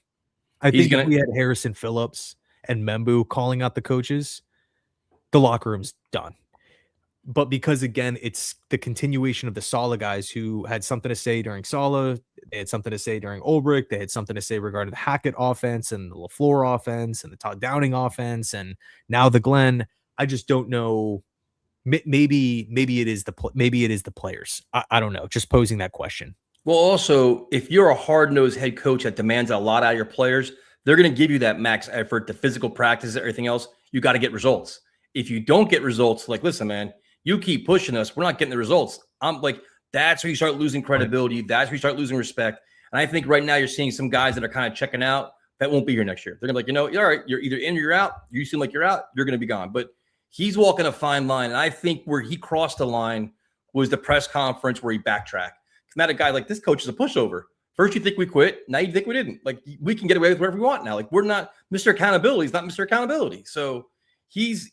I
He's
think if
gonna
we had Harrison Phillips and Membu calling out the coaches, the locker room's done. But because again, it's the continuation of the Sala guys who had something to say during Sala, they had something to say during Ulbrich, they had something to say regarding the Hackett offense and the LaFleur offense and the Todd Downing offense, and now the Glenn. I just don't know. Maybe it is the players. I don't know. Just posing that question.
Well, also, if you're a hard-nosed head coach that demands a lot out of your players, they're going to give you that max effort, the physical practice, everything else. You got to get results. If you don't get results, like, listen, man, you keep pushing us, we're not getting the results. I'm like, that's where you start losing credibility. That's where you start losing respect. And I think right now you're seeing some guys that are kind of checking out that won't be here next year. They're going to be like, all right, you're either in or you're out. You seem like you're out. You're going to be gone. But he's walking a fine line. And I think where he crossed the line was the press conference where he backtracked. It's not a guy like this coach is a pushover. First you think we quit. Now you think we didn't. Like, we can get away with whatever we want now. Like, we're not Mr. Accountability. He's not Mr. Accountability. So he's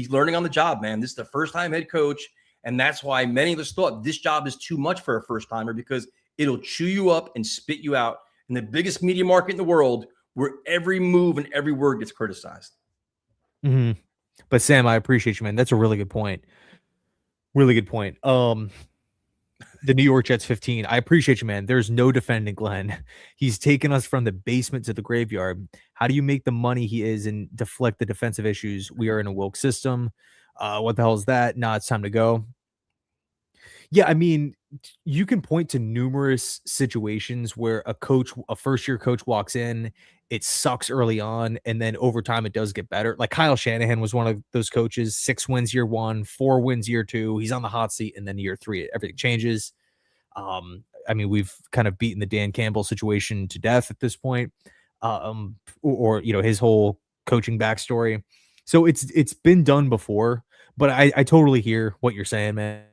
learning on the job, man. This is the first time head coach. And that's why many of us thought this job is too much for a first timer, because it'll chew you up and spit you out in the biggest media market in the world, where every move and every word gets criticized.
Mm-hmm. But Sam, I appreciate you, man. That's a really good point. Really good point. The New York Jets 15. I appreciate you, man. There's no defending Glenn. He's taken us from the basement to the graveyard. How do you make the money he is and deflect the defensive issues? We are in a woke system. What the hell is that? Nah, it's time to go. Yeah, I mean, you can point to numerous situations where a first-year coach walks in, it sucks early on, and then over time it does get better. Like Kyle Shanahan was one of those coaches, 6 wins year 1, 4 wins year 2. He's on the hot seat, and then year 3, everything changes. I mean, we've kind of beaten the Dan Campbell situation to death at this point, or his whole coaching backstory. So it's been done before, but I totally hear what you're saying, man.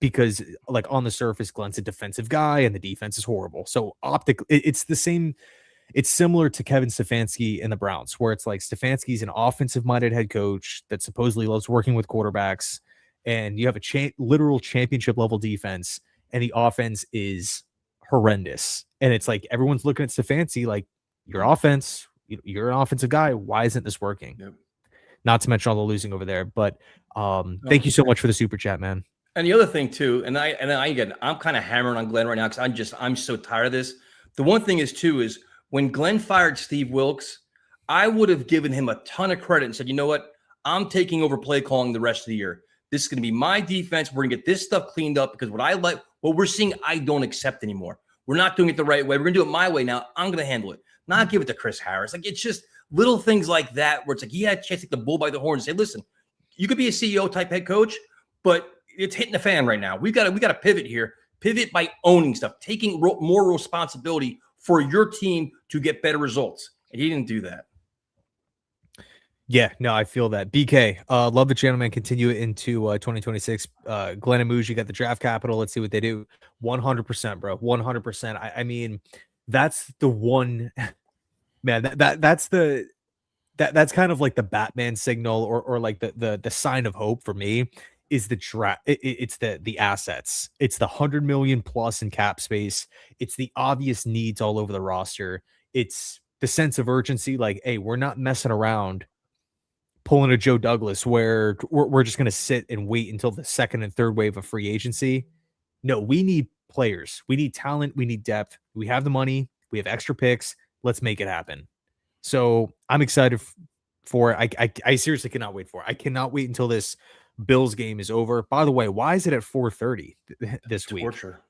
Because like on the surface, Glenn's a defensive guy and the defense is horrible. So it's the same. It's similar to Kevin Stefanski and the Browns, where it's like Stefanski's an offensive-minded head coach that supposedly loves working with quarterbacks, and you have a literal championship-level defense, and the offense is horrendous. And it's like everyone's looking at Stefanski like, your offense, you're an offensive guy. Why isn't this working?
Yep.
Not to mention all the losing over there. But thank you so much for the super chat, man.
And the other thing too, and I'm kind of hammering on Glenn right now because I'm so tired of this. The one thing is when Glenn fired Steve Wilkes, I would have given him a ton of credit and said, you know what, I'm taking over play calling the rest of the year. This is going to be my defense. We're going to get this stuff cleaned up, because what we're seeing, I don't accept anymore. We're not doing it the right way. We're going to do it my way now. I'm going to handle it. Not give it to Chris Harris. Like, it's just little things like that where it's like he had a chance to take the bull by the horn and say, listen, you could be a CEO type head coach, but it's hitting the fan right now. We got to pivot here. Pivot by owning stuff, taking more responsibility for your team to get better results. And he didn't do that.
Yeah, no, I feel that. BK, love the channel, man. Continue it into 2026. Glenn and Mooj, you got the draft capital. Let's see what they do. 100%, bro. 100%. I mean, that's the one, man. That's kind of like the Batman signal, or like the sign of hope for me is the draft. It's the assets. It's the 100 million plus in cap space. It's the obvious needs all over the roster. It's the sense of urgency. Like, hey, we're not messing around pulling a Joe Douglas where we're just going to sit and wait until the second and third wave of free agency. No, we need players. We need talent. We need depth. We have the money. We have extra picks. Let's make it happen. So I'm excited for it. I seriously cannot wait for it. I cannot wait until this Bills game is over. By the way, why is it at 4:30 this week?
Torture.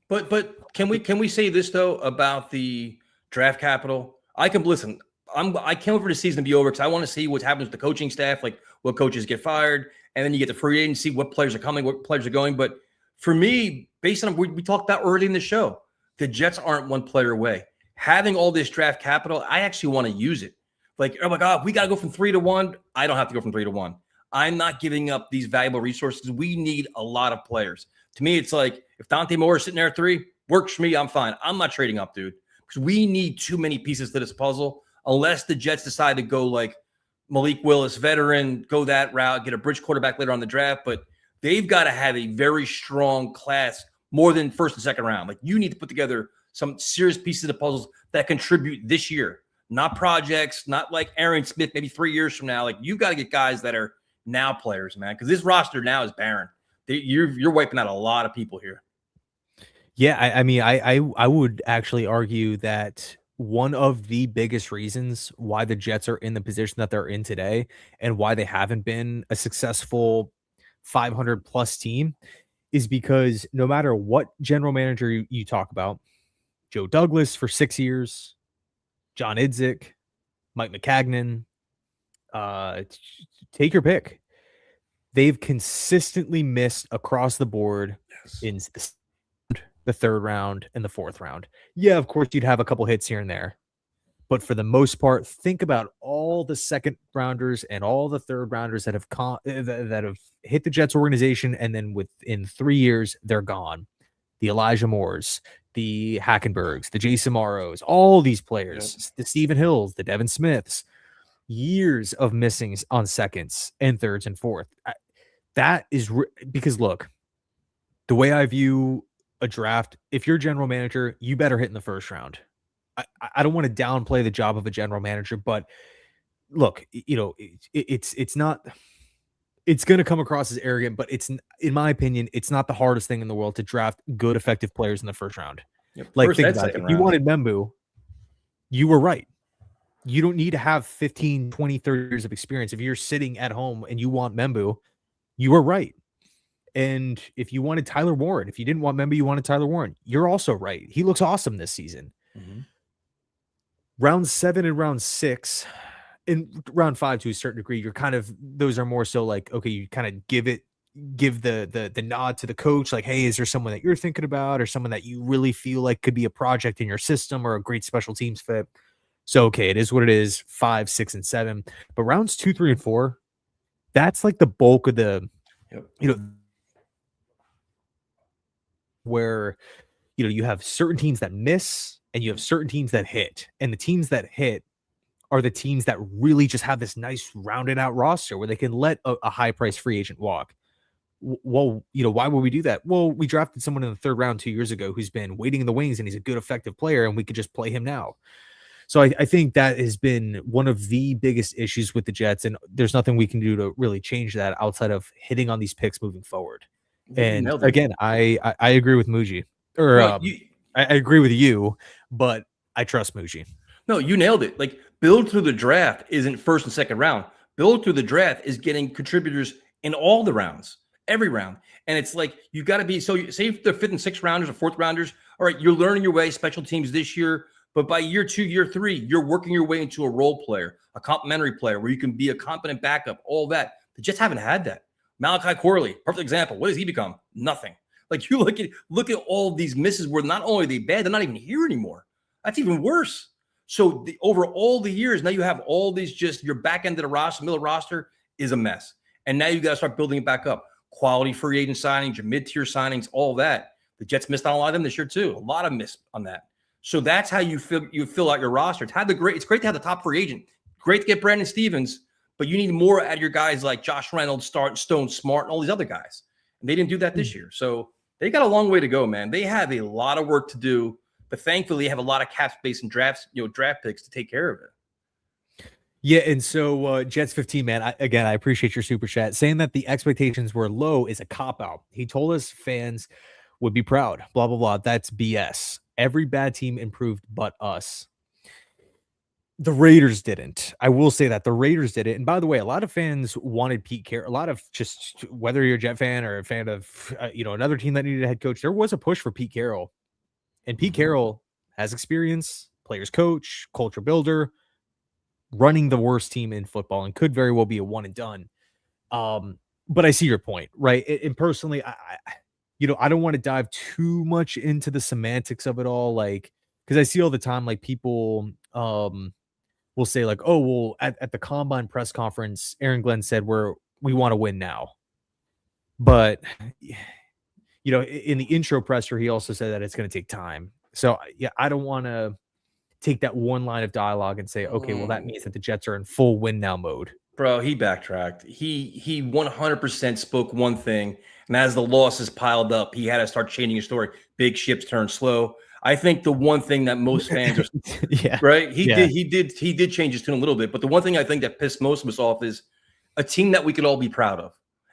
But can we say this though about the draft capital? I can listen. I can't wait for the season to be over because I want to see what happens with the coaching staff, like what coaches get fired, and then you get the free agency, what players are coming, what players are going. But for me, based on what we talked about early in the show, the Jets aren't one player away. Having all this draft capital, I actually want to use it. Like, oh my God, we got to go from 3-1. I don't have to go from 3-1. I'm not giving up these valuable resources. We need a lot of players. To me, it's like if Dante Moore is sitting there at 3, works for me. I'm fine. I'm not trading up, dude, because we need too many pieces to this puzzle. Unless the Jets decide to go like Malik Willis, veteran, go that route, get a bridge quarterback later on the draft. But they've got to have a very strong class more than first and second round. Like you need to put together some serious pieces of the puzzles that contribute this year, not projects, not like Aaron Smith, maybe 3 years from now. Like you've got to get guys that are now players, man, because this roster now is barren. You're wiping out a lot of people here.
Yeah, I mean, I would actually argue that one of the biggest reasons why the Jets are in the position that they're in today and why they haven't been a successful 500 plus team is because no matter what general manager you talk about, Joe Douglas for 6 years, John Idzik, Mike McCagnon, take your pick. They've consistently missed across the board in the third round and the fourth round. Yeah, of course, you'd have a couple hits here and there. But for the most part, think about all the second rounders and all the third rounders that have that have hit the Jets organization, and then within 3 years, they're gone. The Elijah Moores, the Hackenbergs, the Jason Morrows, all these players, the Stephen Hills, the Devin Smiths, years of missings on seconds and thirds and fourth. That is because look, the way I view a draft, if you're general manager, you better hit in the first round. I don't want to downplay the job of a general manager, but look, you know, it's not, it's going to come across as arrogant, but it's, in my opinion, it's not the hardest thing in the world to draft good, effective players in the first round. Like, think about it. If you wanted Membu, you were right. You don't need to have 15, 20, 30 years of experience. If you're sitting at home and you want Membu, you were right. And if you wanted Tyler Warren, if you didn't want Membu, you wanted Tyler Warren, you're also right. He looks awesome this season. Mm-hmm. Round 7 and round 6, in round 5 to a certain degree, you're kind of, those are more so like, okay, you kind of give the nod to the coach, like, hey, is there someone that you're thinking about or someone that you really feel like could be a project in your system or a great special teams fit? So, okay, it is what it is, 5, 6, and 7. But rounds 2, 3, and 4, that's like the bulk of the, you know, where, you know, you have certain teams that miss and you have certain teams that hit. And the teams that hit are the teams that really just have this nice rounded out roster where they can let a high price free agent walk. Well, you know, why would we do that? Well, we drafted someone in the third round 2 years ago who's been waiting in the wings and he's a good, effective player, and we could just play him now. So I think that has been one of the biggest issues with the Jets, and there's nothing we can do to really change that outside of hitting on these picks moving forward. And again, I agree with Muji, or no, I agree with you, but I trust Muji.
No, you nailed it. Like, build through the draft isn't first and second round. Build through the draft is getting contributors in all the rounds, every round. And it's like, you've got to be, so say if they're fifth and sixth rounders or fourth rounders, all right, you're learning your way, special teams this year, but by year 2, year 3, you're working your way into a role player, a complementary player where you can be a competent backup, all that. The Jets haven't had that. Malachi Corley, perfect example. What has he become? Nothing. Like, you look at all these misses where not only are they bad, they're not even here anymore. That's even worse. So over all the years, now you have all these, just your back end of the roster, middle roster is a mess. And now you got to start building it back up. Quality free agent signings, your mid-tier signings, all that. The Jets missed on a lot of them this year too. A lot of miss on that. So that's how you fill out your roster. It's great to have the top free agent. Great to get Brandon Stevens, but you need more out of your guys like Josh Reynolds, Stone Smart, and all these other guys. And they didn't do that this year. So they got a long way to go, man. They have a lot of work to do, but thankfully they have a lot of cap space and draft picks to take care of it.
Yeah, and so Jets 15, man, I appreciate your super chat. Saying that the expectations were low is a cop-out. He told us fans would be proud, blah, blah, blah. That's BS. Every bad team improved but us. The Raiders didn't. I will say that the Raiders did it. And by the way, a lot of fans wanted Pete Carroll. A lot of, just whether you're a Jet fan or a fan of another team that needed a head coach, there was a push for Pete Carroll. And Pete Carroll has experience, players coach, culture builder. running the worst team in football and could very well be a one and done. But I see your point, right? And personally, I don't want to dive too much into the semantics of it all, like because I see all the time, like people will say, like, oh, well, at the combine press conference, Aaron Glenn said we want to win now. But in the intro presser, he also said that it's going to take time. So yeah, I don't want to take that one line of dialogue and say, okay, well, that means that the Jets are in full win now mode.
Bro, he backtracked. He 100% spoke one thing, and as the losses piled up, he had to start changing his story. Big ships turn slow. I think the one thing that most fans are
yeah,
right. He did change his tune a little bit, but the one thing I think that pissed most of us off is a team that we could all be proud of,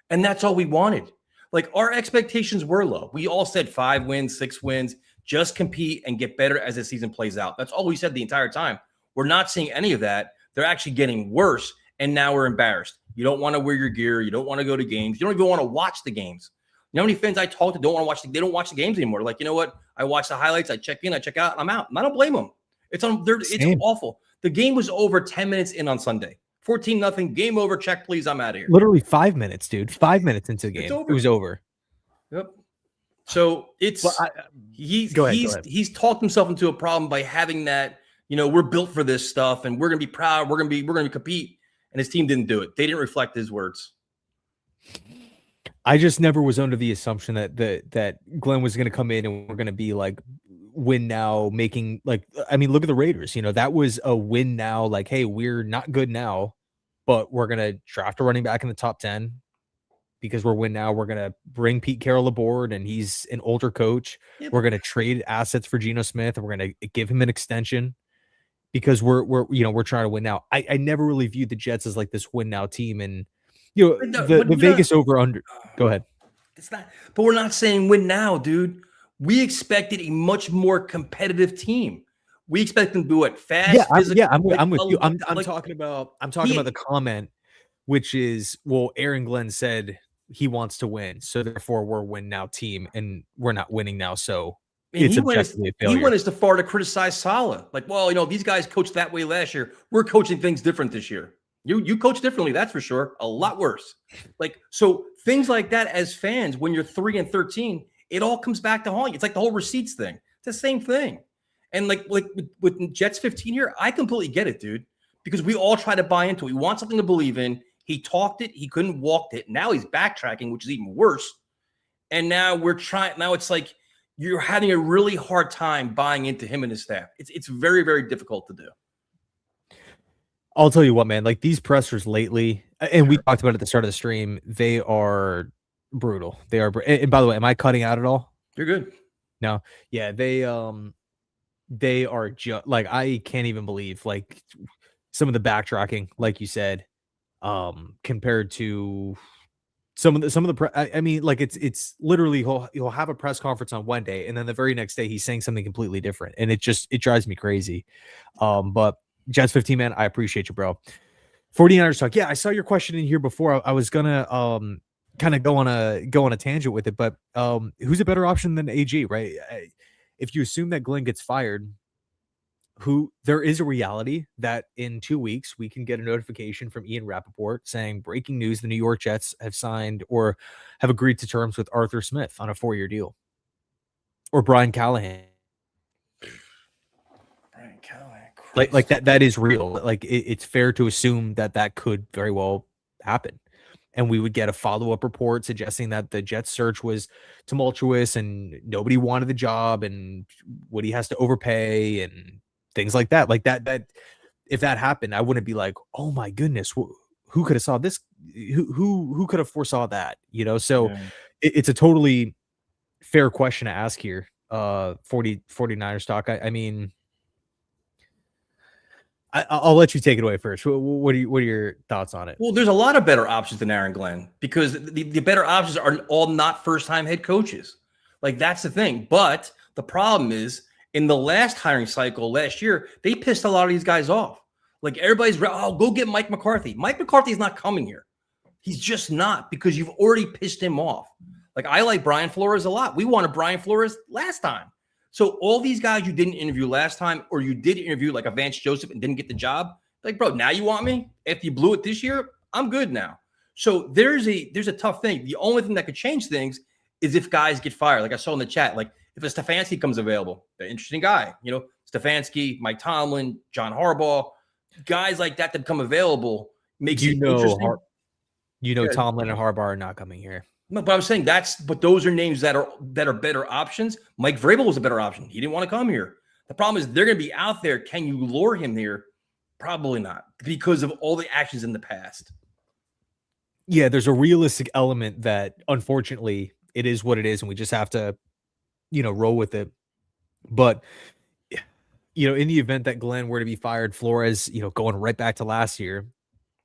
and that's all we wanted. Like our expectations were low. We all said 5 wins, 6 wins, just compete and get better as the season plays out. That's all we said the entire time. We're not seeing any of that. They're actually getting worse. And now we're embarrassed. You don't want to wear your gear. You don't want to go to games. You don't even want to watch the games. You know how many fans I talk to don't want to watch they don't watch the games anymore. Like, you know what? I watch the highlights. I check in. I check out. I'm out. And I don't blame them. It's awful. The game was over 10 minutes in on Sunday. 14-0. Game over. Check, please. I'm out of here.
Literally 5 minutes, dude. 5 minutes into the game. It was over.
Yep. So it's he's talked himself into a problem by having that, we're built for this stuff and we're gonna be proud. We're gonna compete. And his team didn't do it. They didn't reflect his words.
I just never was under the assumption that Glenn was going to come in and we're going to be like win now, making look at the Raiders. That was a win now. Like, hey, we're not good now, but we're going to draft a running back in the top 10 because we're win now. We're going to bring Pete Carroll aboard, and he's an older coach. Yep. We're going to trade assets for Geno Smith, and we're going to give him an extension. Because we're trying to win now. I never really viewed the Jets as like this win now team, and the Vegas over under. Go ahead.
It's not, but we're not saying win now, dude. We expected a much more competitive team. We expect them to do it fast.
Yeah, I'm with you. I'm talking about the comment, which is, well, Aaron Glenn said he wants to win, so therefore we're a win now team, and we're not winning now, so. He went
as far to criticize Saleh. Like, well, these guys coached that way last year. We're coaching things different this year. You coach differently, that's for sure. A lot worse. Like, so things like that as fans, when you're 3-13, it all comes back to haunt you. It's like the whole receipts thing. It's the same thing. And like with Jets 15 year, I completely get it, dude. Because we all try to buy into it. We want something to believe in. He talked it. He couldn't walk it. Now he's backtracking, which is even worse. And now now it's like, you're having a really hard time buying into him and his staff. It's very, very difficult to do.
I'll tell you what, man, like these pressers lately, and we talked about it at the start of the stream, they are brutal. They are. And by the way, am I cutting out at all?
You're good.
No. Yeah. They are just like, I can't even believe like some of the backtracking, like you said, compared to some of the like it's literally he'll have a press conference on one day and then the very next day he's saying something completely different, and it drives me crazy. But Jets 15, man, I appreciate you, bro. 49ers talk. Yeah, I saw your question in here before. I was gonna kind of go on a tangent with it, but who's a better option than AG, right? If you assume that Glenn gets fired, there is a reality that in 2 weeks we can get a notification from Ian Rappaport saying breaking news: the New York Jets have signed or have agreed to terms with Arthur Smith on a 4-year deal, or Brian Callahan. Like that is real. Like it's fair to assume that could very well happen. And we would get a follow-up report suggesting that the Jets search was tumultuous and nobody wanted the job and Woody has to overpay and things like that. Like that if that happened, I wouldn't be like, oh my goodness, who could have saw this? Who could have foresaw that? So it's a totally fair question to ask here. 49ers talk. I mean, I'll let you take it away first. What are your thoughts on it?
Well, there's a lot of better options than Aaron Glenn because the better options are all not first-time head coaches. Like that's the thing. But the problem is in the last hiring cycle last year, they pissed a lot of these guys off. Like everybody's, go get Mike McCarthy. Mike McCarthy's not coming here. He's just not, because you've already pissed him off. Like I like Brian Flores a lot. We wanted Brian Flores last time. So all these guys you didn't interview last time, or you did interview like a Vance Joseph and didn't get the job, Like, bro, now you want me? If you blew it this year, I'm good now. So there's a tough thing. The only thing that could change things is if guys get fired. Like I saw in the chat, like if a Stefanski comes available, an interesting guy, Stefanski, Mike Tomlin, John Harbaugh, guys like that become available makes it interesting.
Tomlin and Harbaugh are not coming here.
No, but I'm saying but those are names that are better options. Mike Vrabel was a better option. He didn't want to come here. The problem is they're going to be out there. Can you lure him here? Probably not, because of all the actions in the past.
Yeah, there's a realistic element that, unfortunately, it is what it is, and we just have to, roll with it. But, in the event that Glenn were to be fired, Flores, going right back to last year,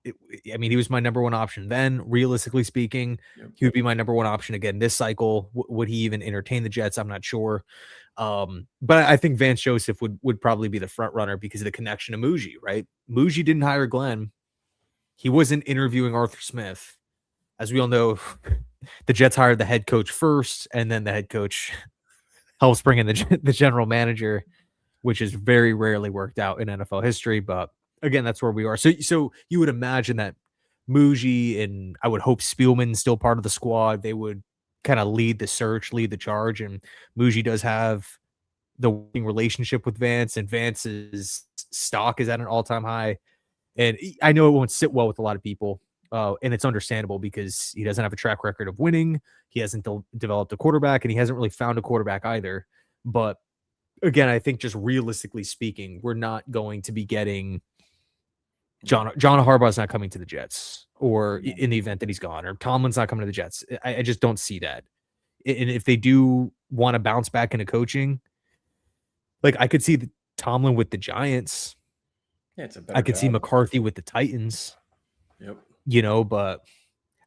he was my number one option then. Realistically speaking, he would be my number one option again this cycle. Would he even entertain the Jets? I'm not sure. But I think Vance Joseph would probably be the front runner because of the connection to Muji, right? Muji didn't hire Glenn. He wasn't interviewing Arthur Smith. As we all know, the Jets hired the head coach first, and then the head coach helps bring in the general manager, which has very rarely worked out in NFL history. But again, that's where we are. So you would imagine that Muji and I would hope Spielman still part of the squad. They would kind of lead the search, lead the charge. And Muji does have the working relationship with Vance, and Vance's stock is at an all-time high. And I know it won't sit well with a lot of people. And it's understandable because he doesn't have a track record of winning. He hasn't developed a quarterback, and he hasn't really found a quarterback either. But again, I think just realistically speaking, we're not going to be getting John Harbaugh's not coming to the Jets, or in the event that he's gone, or Tomlin's not coming to the Jets. I just don't see that. And if they do want to bounce back into coaching, like I could see Tomlin with the Giants.
Yeah, I
could see McCarthy with the Titans.
Yep.
But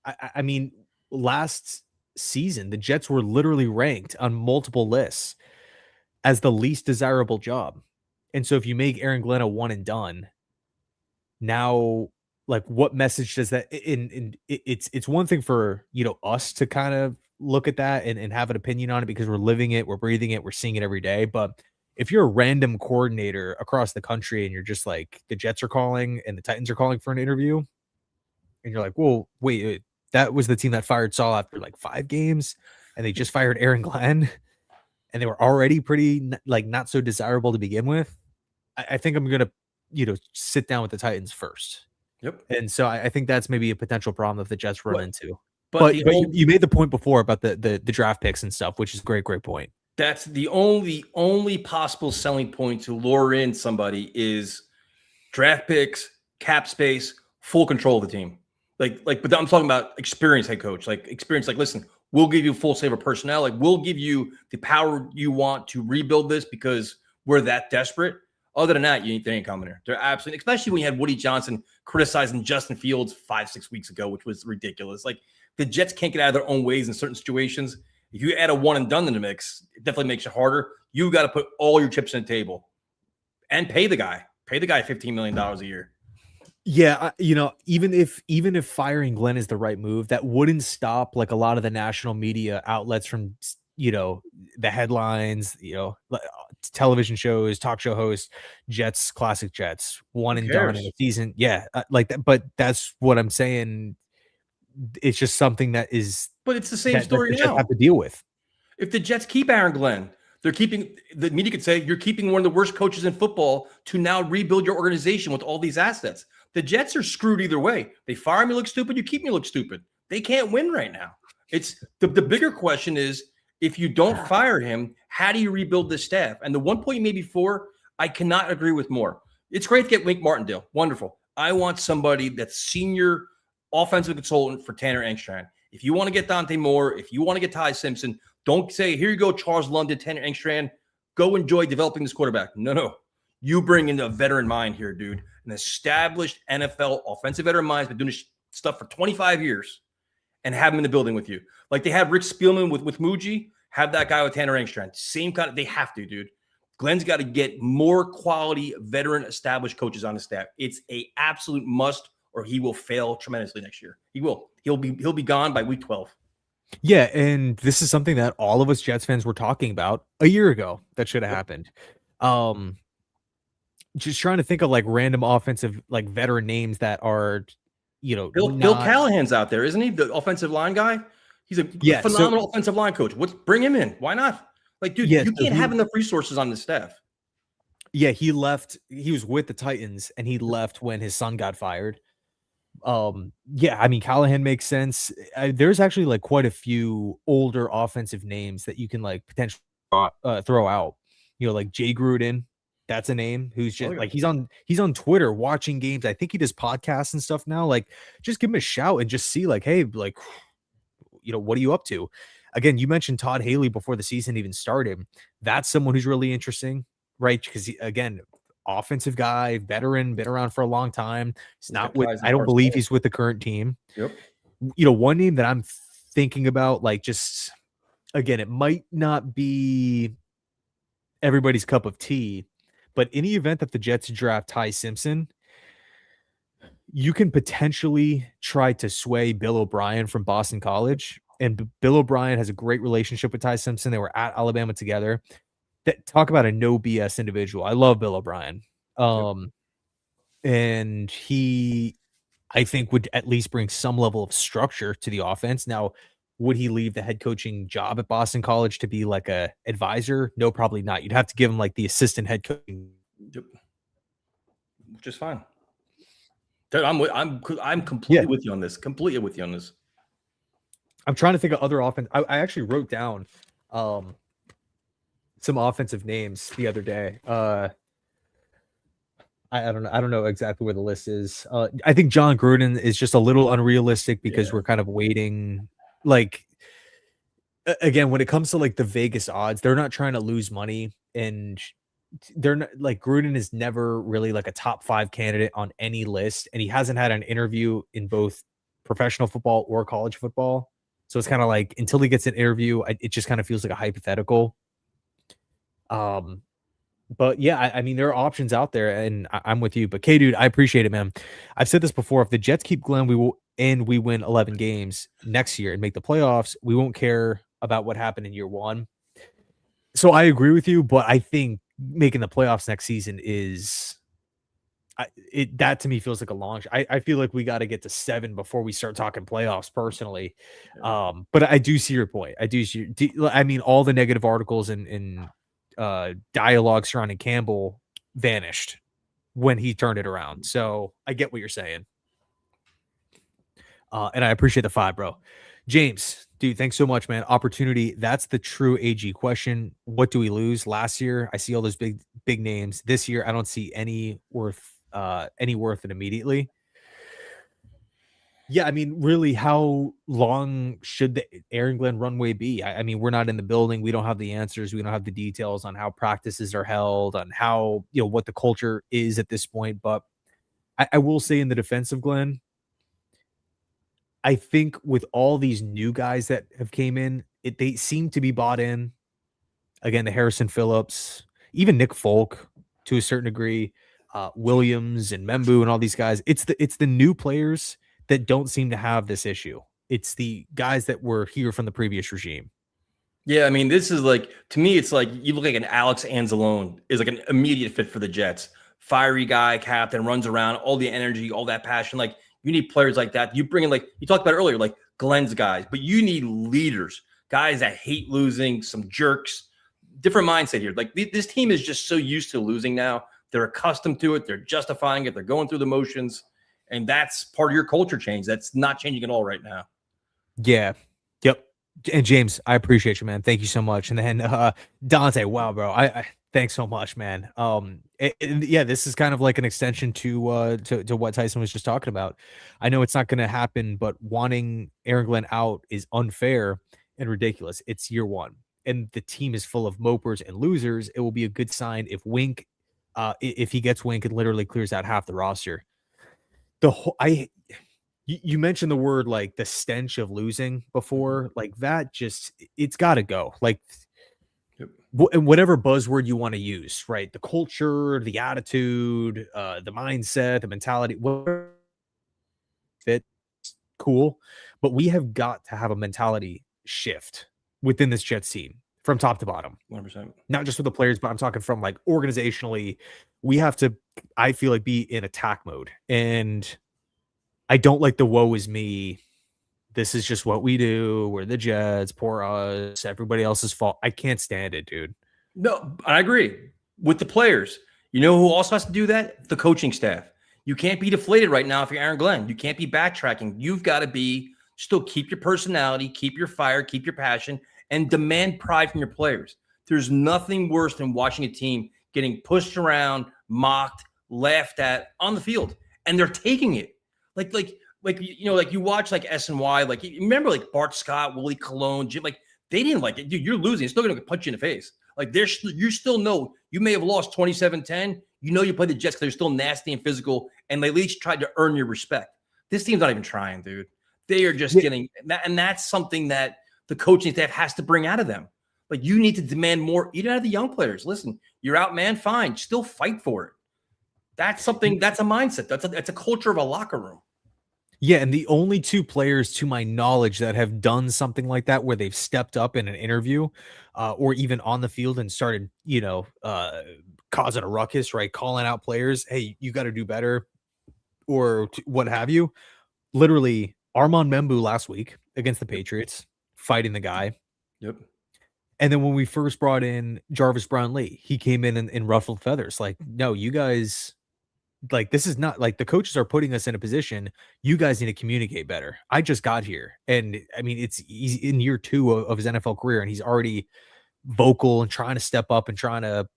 I mean, last season, the Jets were literally ranked on multiple lists as the least desirable job. And so if you make Aaron Glenn a one and done, now, like, what message does that it's one thing for, us to kind of look at that and have an opinion on it because we're living it, we're breathing it, we're seeing it every day. But if you're a random coordinator across the country and you're just like, the Jets are calling and the Titans are calling for an interview, and you're like, well, wait, that was the team that fired Saul after like 5 games, and they just fired Aaron Glenn, and they were already pretty not so desirable to begin with. I think I'm gonna sit down with the Titans first.
Yep.
And so I think that's maybe a potential problem that the Jets run into.
But
you made the point before about the draft picks and stuff, which is a great point.
That's the only possible selling point to lure in somebody is draft picks, cap space, full control of the team. But I'm talking about experienced head coach, listen, we'll give you full slate of personnel. Like, we'll give you the power you want to rebuild this because we're that desperate. Other than that, they ain't coming here. They're absolutely, especially when you had Woody Johnson criticizing Justin Fields 5-6 weeks ago, which was ridiculous. Like, the Jets can't get out of their own ways in certain situations. If you add a one and done in the mix, it definitely makes it harder. You've got to put all your chips on the table and pay the guy $15 million a year.
Yeah, even if firing Glenn is the right move, that wouldn't stop like a lot of the national media outlets from the headlines, television shows, talk show hosts, Jets, classic Jets, one and done in a season. Yeah, like that. But that's what I'm saying. It's just something that is.
But it's the same story now.
Jets have to deal with.
If the Jets keep Aaron Glenn, the media could say you're keeping one of the worst coaches in football to now rebuild your organization with all these assets. The Jets are screwed either way. They fire me, look stupid. You keep me, look stupid. They can't win right now. It's the bigger question is, if you don't fire him, how do you rebuild this staff? And the one point you made before, I cannot agree with more. It's great to get Wink Martindale. Wonderful. I want somebody that's senior offensive consultant for Tanner Engstrand. If you want to get Dante Moore, if you want to get Ty Simpson, don't say, here you go, Charles London, Tanner Engstrand. Go enjoy developing this quarterback. No. You bring in a veteran mind here, dude. An established NFL offensive veteran mind has been doing this stuff for 25 years and have him in the building with you. Like they have Rich Spielman with Muji, have that guy with Tanner Engstrand. Same kind of, they have to, dude. Glenn's got to get more quality veteran established coaches on the staff. It's a absolute must, or he will fail tremendously next year. He will. He'll be gone by week 12.
Yeah, and this is something that all of us Jets fans were talking about a year ago that should have happened. just trying to think of like random offensive, like veteran names that are,
Bill
not.
Callahan's out there, isn't he? The offensive line guy. He's a
Yeah. So,
phenomenal offensive line coach. Bring him in? Why not? Like, dude,
yeah.
you
So
can't have enough resources on the staff.
he left. He was with the Titans and he left when his son got fired. Yeah, I mean, Callahan makes sense. There's actually like quite a few older offensive names that you can like potentially throw out. Like Jay Gruden, that's a name who's
Oh
just
yeah,
like he's on Twitter watching games. I think he does podcasts and stuff now. Like, just give him a shout and just see like, hey, like, what are you up to? Again, you mentioned Todd Haley before the season even started. That's someone who's really interesting, right? Because again, offensive guy, veteran, been around for a long time. He's
he's
not
got
with.
ties in
I don't believe
Barcelona.
he's with the current team.
Yep.
One name that I'm thinking about, like, just again, it might not be everybody's cup of tea, but in the event that the Jets draft Ty Simpson, you can potentially try to sway Bill O'Brien from Boston College. And Bill O'Brien has a great relationship with Ty Simpson. They were at Alabama together. Talk about a no BS individual. I love Bill O'Brien.
Yep.
And he, I think, would at least bring some level of structure to the offense. Now, would he leave the head coaching job at Boston College to be like a advisor? No, probably not. You'd have to give him like the assistant head coaching.
Yep. Which is fine. Dude, I'm
Yeah.
completely with you on this. Completely with you on this.
I'm trying to think of other offense. I actually wrote down some offensive names the other day. I don't know. I don't know exactly where the list is. I think John Gruden is just a little unrealistic because
Yeah.
we're kind of waiting. Like, again, when it comes to like the Vegas odds, they're not trying to lose money, and they're not like Gruden is never really like a top 5 candidate on any list, and he hasn't had an interview in both professional football or college football. So it's kind of like until he gets an interview, it just kind of feels like a hypothetical. Um, but yeah, I mean, there are options out there, and I'm with you. But K, dude, I appreciate it, man. I've said this before. If the Jets keep Glenn, we win 11 games next year and make the playoffs, we won't care about what happened in year one. So I agree with you, but I think making the playoffs next season is that to me feels like a long shot. I feel like we got to get to 7 before we start talking playoffs personally. But I do see your point. I mean, all the negative articles and dialogue surrounding Campbell vanished when he turned it around. So I get what you're saying. And I appreciate the 5, bro. James, dude, thanks so much, man. Opportunity. That's the true AG question. What do we lose? Last year, I see all those big names. This year, I don't see any worth it immediately. Yeah, I mean, really, how long should the Aaron Glenn runway be? I mean, we're not in the building. We don't have the answers. We don't have the details on how practices are held, on how, what the culture is at this point. But I will say in the defense of Glenn, I think with all these new guys that have came in, they seem to be bought in. Again, the Harrison Phillips, even Nick Folk to a certain degree, Williams and Membu and all these guys. It's the new players that don't seem to have this issue. It's the guys that were here from the previous regime.
Yeah, I mean, this is like, to me, it's like you look like an Alex Anzalone is like an immediate fit for the Jets. Fiery guy, captain, runs around, all the energy, all that passion. Like, you need players like that. You bring in, like you talked about earlier, like Glenn's guys, but you need leaders, guys that hate losing, some jerks, different mindset here. Like, this team is just so used to losing now. They're accustomed to it. They're justifying it. They're going through the motions. And that's part of your culture change. That's not changing at all right now.
Yeah. Yep. And James, I appreciate you, man. Thank you so much. And then Dante, wow, bro. I thanks so much, man. Yeah, this is kind of like an extension to what Tyson was just talking about. I know it's not going to happen, but wanting Aaron Glenn out is unfair and ridiculous. It's year one, and the team is full of mopers and losers. It will be a good sign if he gets Wink and literally clears out half the roster. The whole you mentioned the word like the stench of losing before, like that it's got to go. Like,
Yep.
whatever buzzword you want to use, right? The culture, the attitude, the mindset, the mentality, whatever fit, cool. But we have got to have a mentality shift within this Jets team from top to bottom.
100%.
Not just with the players, but I'm talking from like organizationally. We have to, I feel like, be in attack mode. And I don't like the woe is me. This is just what we do. We're the Jets, poor us, everybody else's fault. I can't stand it, dude.
No, I agree with the players. You know who also has to do that? The coaching staff. You can't be deflated right now if you're Aaron Glenn. You can't be backtracking. You've got to be still keep your personality, keep your fire, keep your passion, and demand pride from your players. There's nothing worse than watching a team getting pushed around, mocked, laughed at on the field, and they're taking it. Like you watch like SNY, like you remember like Bart Scott, Willie Colon, Jim, like they didn't like it. Dude, you're losing. It's still going to punch you in the face. Like you still know you may have lost 27-10. You know you play the Jets because they're still nasty and physical, and they at least tried to earn your respect. This team's not even trying, dude. They are just getting that, and that's something that the coaching staff has to bring out of them. Like you need to demand more, even out of the young players. Listen, you're out, man. Fine, still fight for it. That's something. That's a mindset. That's a culture of a locker room.
Yeah, and the only two players, to my knowledge, that have done something like that, where they've stepped up in an interview, or even on the field and started, causing a ruckus, right? Calling out players, hey, you got to do better, or what have you. Literally, Armand Membu last week against the Patriots, fighting the guy.
Yep.
And then when we first brought in Jarvis Brownlee, he came in ruffled feathers. Like, no, you guys, like, this is not like the coaches are putting us in a position. You guys need to communicate better. I just got here. And I mean, he's in year 2 of his NFL career, and he's already vocal and trying to step up and trying to,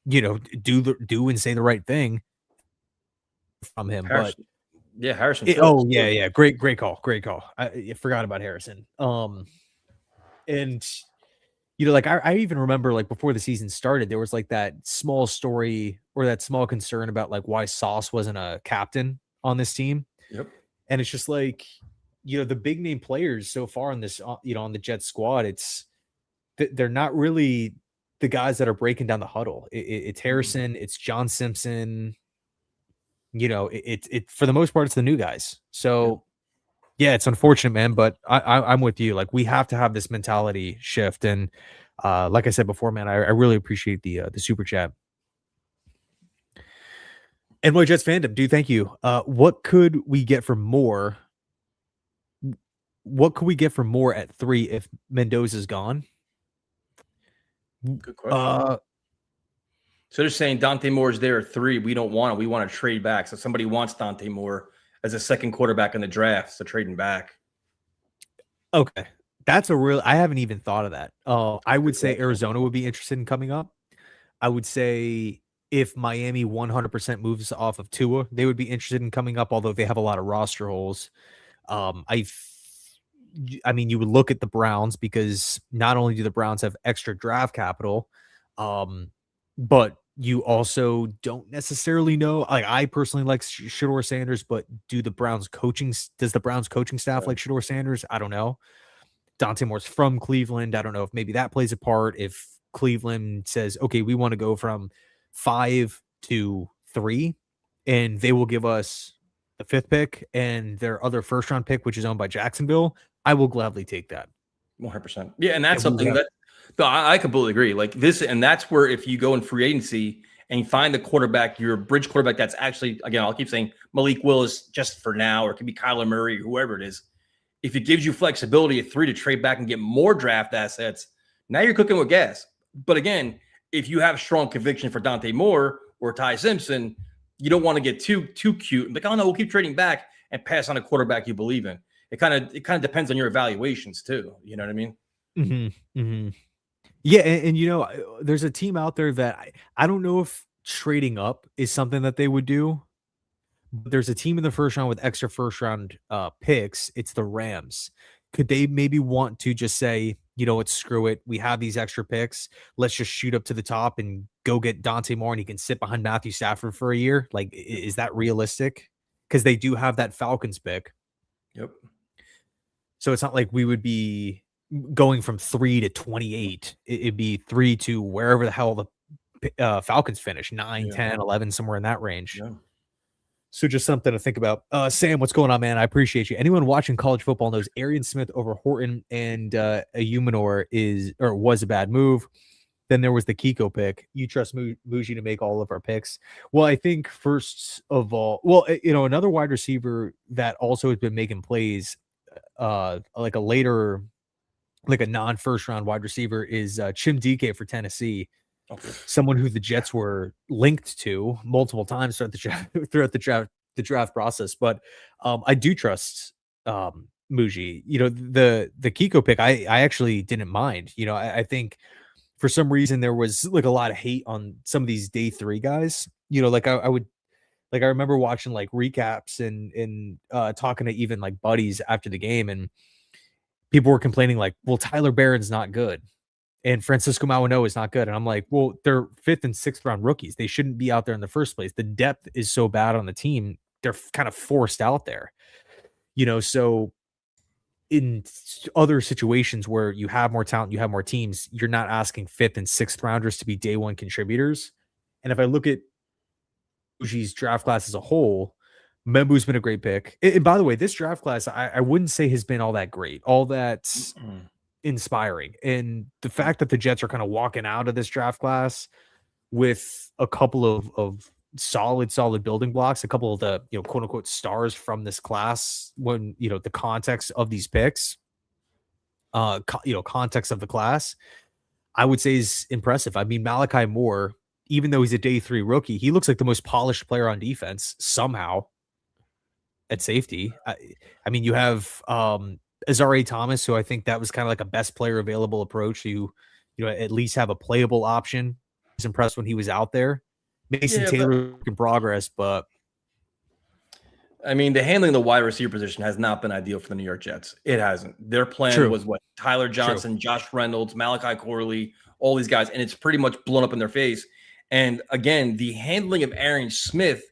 do and say the right thing from him.
Harrison. But Harrison.
Great call. I forgot about Harrison. And like I even remember, like, before the season started, there was like that small story or that small concern about like why Sauce wasn't a captain on this team.
Yep.
And it's just like, the big name players so far on this, on the Jets squad, they're not really the guys that are breaking down the huddle. It's Harrison, it's John Simpson. It for the most part, it's the new guys. So yeah, it's unfortunate, man, but I'm with you. Like, we have to have this mentality shift. And like I said before, man, I really appreciate the super chat. And my Jets fandom, dude, thank you. What could we get for more? What could we get for more at 3 if Mendoza's gone?
Good question. So they're saying Dante Moore is there at 3. We don't want him. We want to trade back. So somebody wants Dante Moore as a second quarterback in the draft. So trading back.
Okay. That's I haven't even thought of that. I would say Arizona would be interested in coming up. I would say if Miami 100% moves off of Tua, they would be interested in coming up, although they have a lot of roster holes. I mean, you would look at the Browns, because not only do the Browns have extra draft capital, but you also don't necessarily know. Like, I personally like Shedeur Sanders, but does the Browns coaching staff like Shedeur Sanders? I don't know. Dante Moore's from Cleveland. I don't know if maybe that plays a part. If Cleveland says, okay, we want to go from 5 to 3, and they will give us the 5th pick and their other first round pick, which is owned by Jacksonville, I will gladly take that.
100%. Yeah. And that's something that I completely agree. Like this, and that's where if you go in free agency and you find the quarterback, your bridge quarterback, that's actually, again, I'll keep saying Malik Willis just for now, or it could be Kyler Murray or whoever it is. If it gives you flexibility at 3 to trade back and get more draft assets, now you're cooking with gas. But again, if you have strong conviction for Dante Moore or Ty Simpson, you don't want to get too cute. Like, oh no, we'll keep trading back and pass on a quarterback you believe in. It kind of depends on your evaluations too. You know what I mean?
Mm-hmm, mm-hmm. Yeah, and there's a team out there that I don't know if trading up is something that they would do. But there's a team in the first round with extra first round picks. It's the Rams. Could they maybe want to just say, what, screw it. We have these extra picks. Let's just shoot up to the top and go get Dante Moore, and he can sit behind Matthew Stafford for a year. Like, is that realistic? Because they do have that Falcons pick.
Yep.
So it's not like we would be going from 3 to 28. It'd be 3 to wherever the hell the Falcons finish, 9, 10, 11, somewhere in that range.
Yeah.
So just something to think about. Sam, what's going on, man? I appreciate you. Anyone watching college football knows Arian Smith over Horton and a Umanor was a bad move. Then there was the Kiko pick. You trust Muji to make all of our picks. Well, I think first of all, another wide receiver that also has been making plays, like a non-first round wide receiver is Chim DK for Tennessee.
Okay.
Someone who the Jets were linked to multiple times throughout the draft process. But I do trust Muji. The Kiko pick, I actually didn't mind. I think for some reason there was like a lot of hate on some of these day 3 guys. Like I remember watching like recaps and talking to even like buddies after the game, and people were complaining like, well, Tyler Barron's not good and Francisco Mauano is not good. And I'm like, well, they're 5th and 6th round rookies. They shouldn't be out there in the first place. The depth is so bad on the team. They're kind of forced out there, so in other situations where you have more talent, you have more teams, you're not asking 5th and 6th rounders to be day 1 contributors. And if I look at Uji's draft class as a whole, Membu's been a great pick. And by the way, this draft class, I wouldn't say has been all that great, all that inspiring. And the fact that the Jets are kind of walking out of this draft class with a couple of solid building blocks, a couple of the quote unquote stars from this class, when the context of these picks, context of the class, I would say is impressive. I mean, Malachi Moore, even though he's a day 3 rookie, he looks like the most polished player on defense somehow at safety. I mean, you have Azare Thomas, who I think that was kind of like a best player available approach. You at least have a playable option. I was impressed when he was out there. Mason Taylor in progress, but
I mean, the handling of the wide receiver position has not been ideal for the New York Jets. It hasn't. Their plan was what? Tyler Johnson, Josh Reynolds, Malachi Corley, all these guys, and it's pretty much blown up in their face. And again, the handling of Arian Smith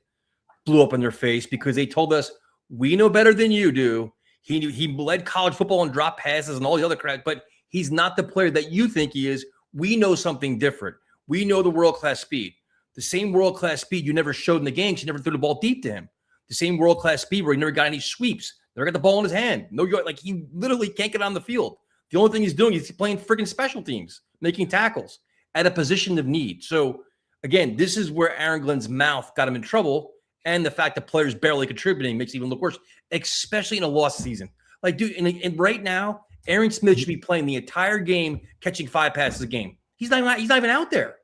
blew up in their face because they told us, we know better than you do. He led college football and drop passes and all the other crap, but he's not the player that you think he is. We know something different. We know the world-class speed. The same world-class speed you never showed in the game. You never threw the ball deep to him. The same world-class speed where he never got any sweeps. Never got the ball in his hand. Like he literally can't get on the field. The only thing he's doing is playing freaking special teams, making tackles at a position of need. So again, this is where Aaron Glenn's mouth got him in trouble. And the fact that players barely contributing makes it even look worse, especially in a lost season. Like, dude, and right now, Aaron Smith should be playing the entire game, catching 5 passes a game. He's not even out there.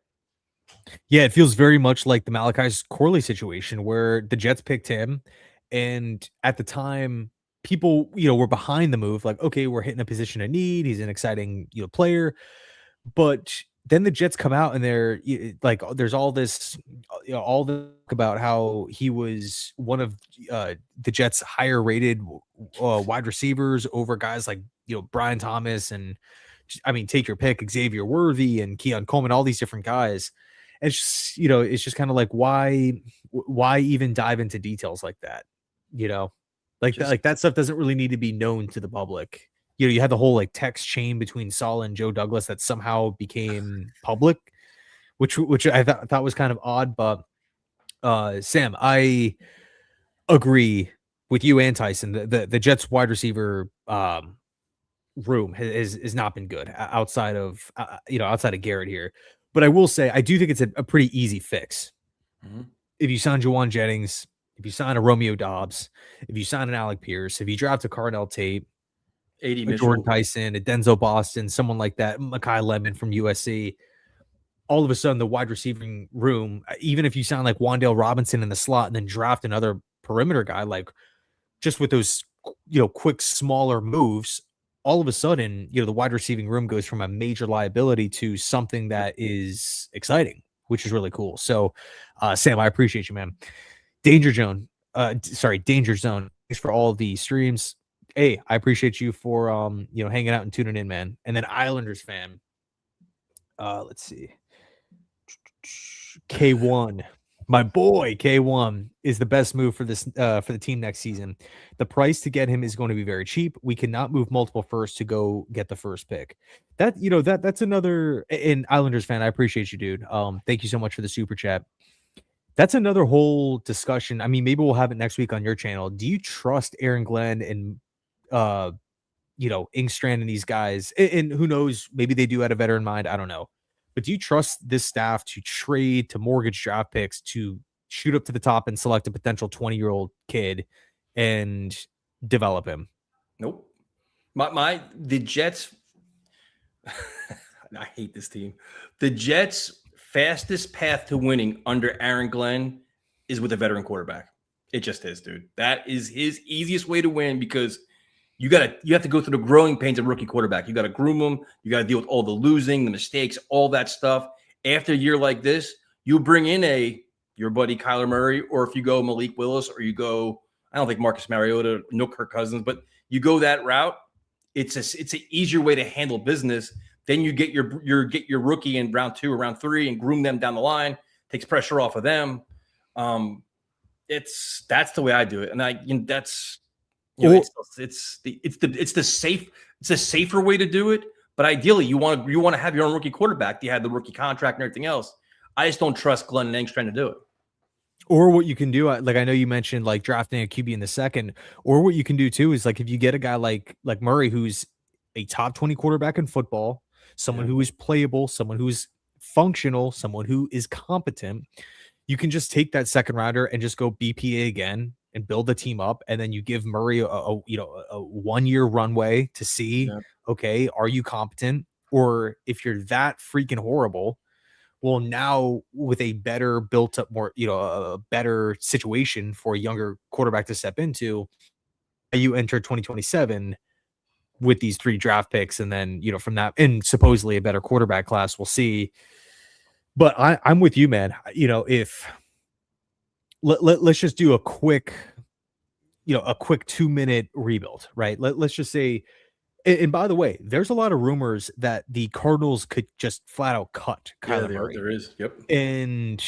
Yeah, it feels very much like the Malachi Corley situation where the Jets picked him, and at the time, people were behind the move. Like, okay, we're hitting a position of need. He's an exciting player, but then the Jets come out and they're like, there's all this, all the about how he was one of the Jets' higher rated wide receivers over guys like Brian Thomas and I mean, take your pick, Xavier Worthy and Keon Coleman, all these different guys. It's just, it's just kind of like, why even dive into details like that? Like that stuff doesn't really need to be known to the public. You had the whole like text chain between Saul and Joe Douglas that somehow became public, which I thought was kind of odd. But Sam, I agree with you and Tyson. The Jets wide receiver room has not been good outside of outside of Garrett here. But I will say I do think it's a pretty easy fix. Mm-hmm. If you sign Jawan Jennings, if you sign a Romeo Dobbs, if you sign an Alec Pierce, if you draft a Carnell Tate, a Jordan Tyson, a Denzel Boston, someone like that, Mekhi Lemon from USC, all of a sudden the wide receiving room, even if you sound like Wan'Dale Robinson in the slot and then draft another perimeter guy, like just with those, quick, smaller moves, all of a sudden, the wide receiving room goes from a major liability to something that is exciting, which is really cool. So, Sam, I appreciate you, man. Danger Zone. Thanks for all of the streams. Hey, I appreciate you for hanging out and tuning in, man. And then Islanders fan. Let's see. K1. My boy K1 is the best move for this for the team next season. The price to get him is going to be very cheap. We cannot move multiple firsts to go get the first pick. That's another. And Islanders fan, I appreciate you, dude. Thank you so much for the super chat. That's another whole discussion. I mean, maybe we'll have it next week on your channel. Do you trust Aaron Glenn and uh Ingstrand and these guys? And who knows, maybe they do have a veteran mind. I don't know. But do you trust this staff to trade, to mortgage draft picks, to shoot up to the top and select a potential 20-year-old kid and develop him?
Nope. The Jets. I hate this team. The Jets' fastest path to winning under Aaron Glenn is with a veteran quarterback. It just is, dude. That is his easiest way to win because you have to go through the growing pains of rookie quarterback. You got to groom them. You got to deal with all the losing, the mistakes, all that stuff. After a year like this, you bring in your buddy Kyler Murray, or if you go Malik Willis, or you go, I don't think Marcus Mariota, no Kirk Cousins, but you go that route. It's an easier way to handle business. Then you get your rookie in round 2 or round 3 and groom them down the line. Takes pressure off of them. That's the way I do it, and that's it's a safer way to do it. But ideally, you want to have your own rookie quarterback. You have the rookie contract and everything else. I just don't trust Glenn and Engstrand to do it.
Or what you can do, like I know you mentioned like drafting a QB in the second, or what you can do too is like if you get a guy like Murray, who's a top 20 quarterback in football, someone who is playable, someone who's functional, someone who is competent, you can just take that second rounder and just go BPA again and build the team up. And then you give Murray a 1-year runway to see, okay, are you competent? Or if you're that freaking horrible, well, now with a better built up, more, a better situation for a younger quarterback to step into, you enter 2027 with these 3 draft picks. And then, from that, and supposedly a better quarterback class, we'll see. But I'm with you, man. If let's just do a quick 2-minute rebuild, right? Let's just say, and by the way, there's a lot of rumors that the Cardinals could just flat out cut Kyler Murray.
There is. Yep.
And